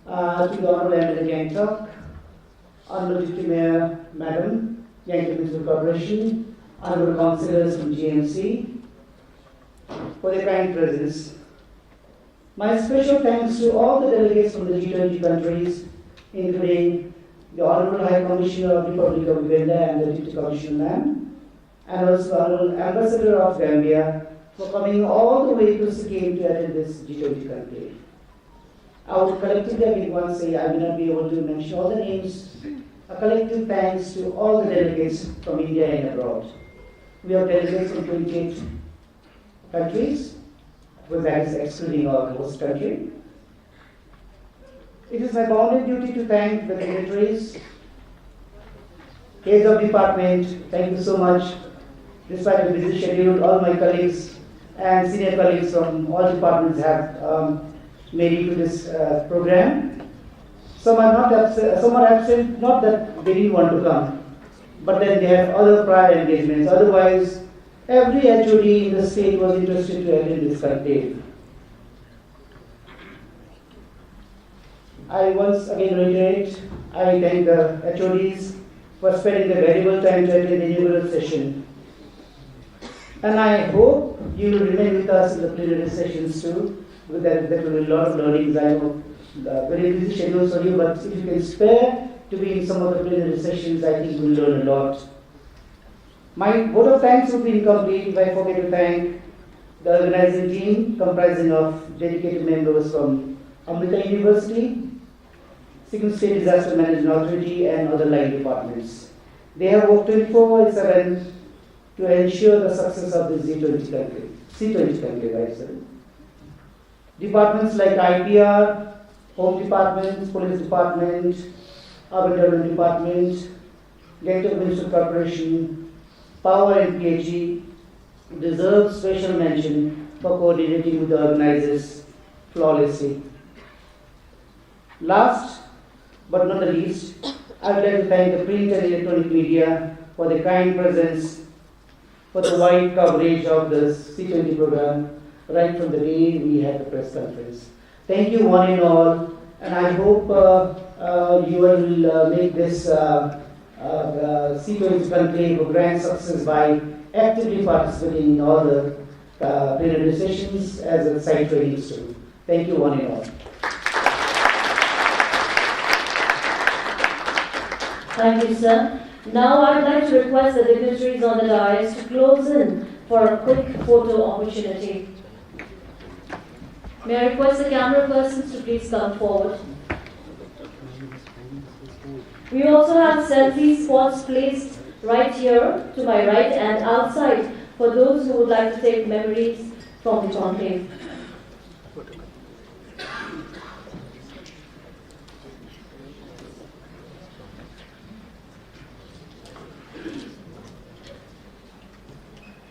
[SPEAKER 12] to the Honorable MLA Gangtok, Honorable Deputy Mayor, Madam, Gangtok Municipal Corporation, Honorable Councillors from GMC, for their kind presence. My special thanks to all the delegates from the G20 countries, including the Honorable High Commissioner of the Republic of Uganda and the Deputy Commissioner Ma'am, and also the Honorable Ambassador of Gambia for coming all the way to Sikkim to attend this G20 conclave. I would collectively again once say I will not be able to mention all the names. A collective thanks to all the delegates from India and abroad. We have delegates from 28 countries, but that is excluding our host country. It is my bounden duty to thank the dignitaries, heads of department. Thank you so much. Despite a busy schedule, all my colleagues and senior colleagues from all departments have made it to this program. Some are not absent, some are absent, not that they didn't want to come, but then they have other prior engagements. Otherwise, every HOD in the state was interested to attend this conclave. I once again reiterate, I thank the HODs for spending their valuable time to attend the inaugural session. And I hope you will remain with us in the plenary sessions too, because there will be a lot of learnings. I know very busy schedules for you, but if you can spare to be in some of the plenary sessions, I think you will learn a lot. My vote of thanks would be incomplete if I forget to thank the organizing team comprising of dedicated members from Amrita University, Sikkim State Disaster Management Authority, and other line departments. They have worked 24/7 to ensure the success of the C20 conclave, I said. Departments like IPR, Home Department, Police Department, Urban Development Department, Gangtok Municipal Corporation, Power and PHE deserve special mention for coordinating with the organizers flawlessly. Last but not the least, I would like to thank the print and electronic media for their kind presence, for the wide coverage of the C20 program right from the day we had the press conference. Thank you one and all, and I hope you will make this C20 conclave a grand success by actively participating in all the plenary sessions as a site trainings too. Thank you one and all.
[SPEAKER 1] Thank you, sir. Now I'd like to request the dignitaries on the dais to close in for a quick photo opportunity. May I request the camera persons to please come forward. We also have selfie spots placed right here to my right and outside for those who would like to take memories from the conclave.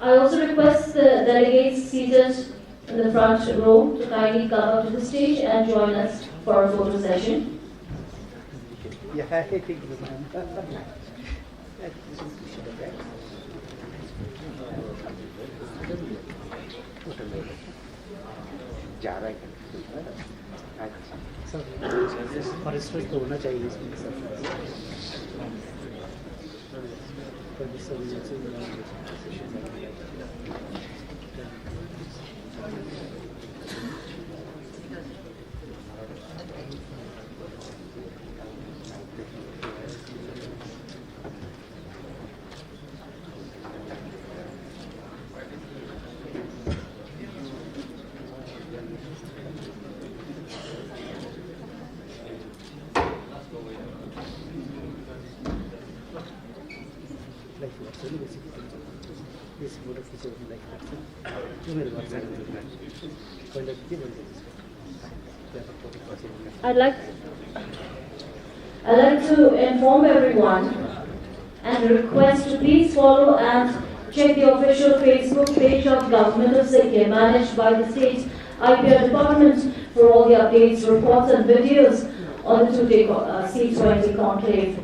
[SPEAKER 1] I also request the delegates seated in the front row to kindly come up to the stage and join us for a photo session.
[SPEAKER 12] Yeah, I think
[SPEAKER 13] participate तो होना चाहिए इसमें
[SPEAKER 1] I'd like to inform everyone and request to please follow and check the official Facebook page of Government of Sikkim, managed by the State IPR Department, for all the updates, reports and videos on the two-day C20 conclave.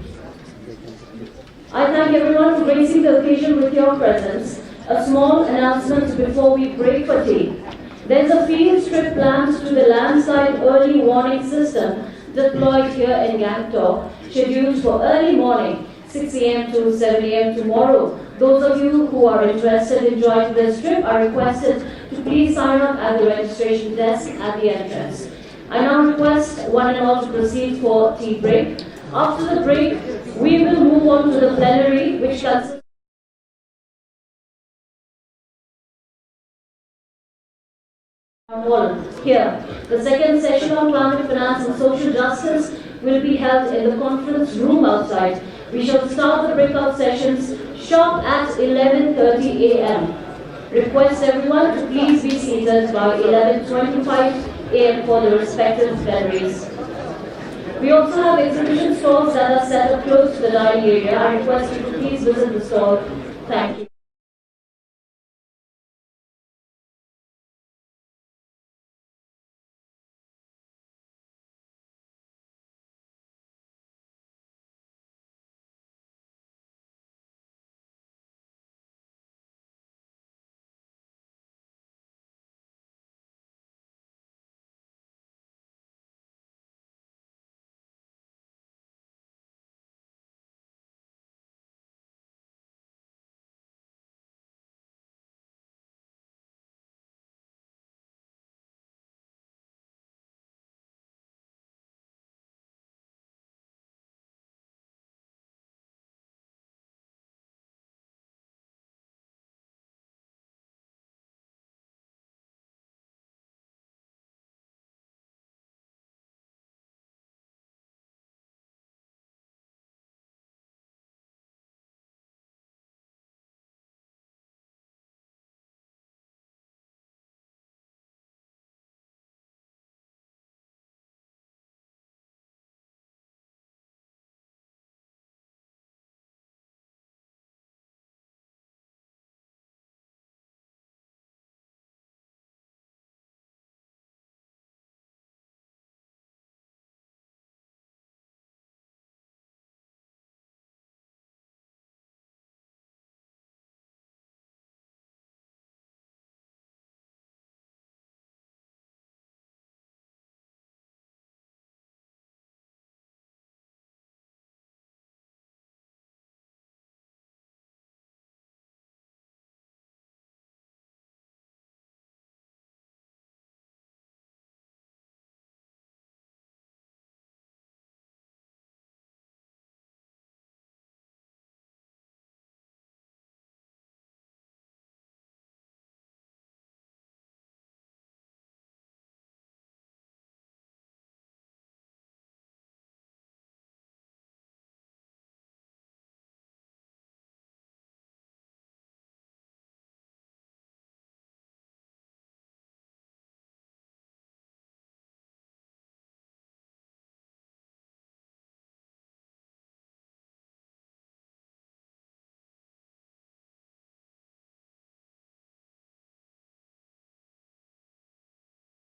[SPEAKER 1] I thank everyone for gracing the occasion with your presence. A small announcement before we break for tea. There's a field trip planned to the landside early warning system deployed here in Gangtok, scheduled for early morning, 6 a.m. to 7 a.m. tomorrow. Those of you who are interested in joining this trip are requested to please sign up at the registration desk at the entrance. I now request one and all to proceed for tea break. After the break, we will move on to the plenary, which consists here. The second session on climate finance and social justice will be held in the conference room outside. We shall start the breakout sessions sharp at 11:30 a.m. Request everyone to please be seated by 11:25 a.m. for the respective plenaries. We also have exhibition stalls that are set up close to the dining area. I request you to please visit the stall. Thank you.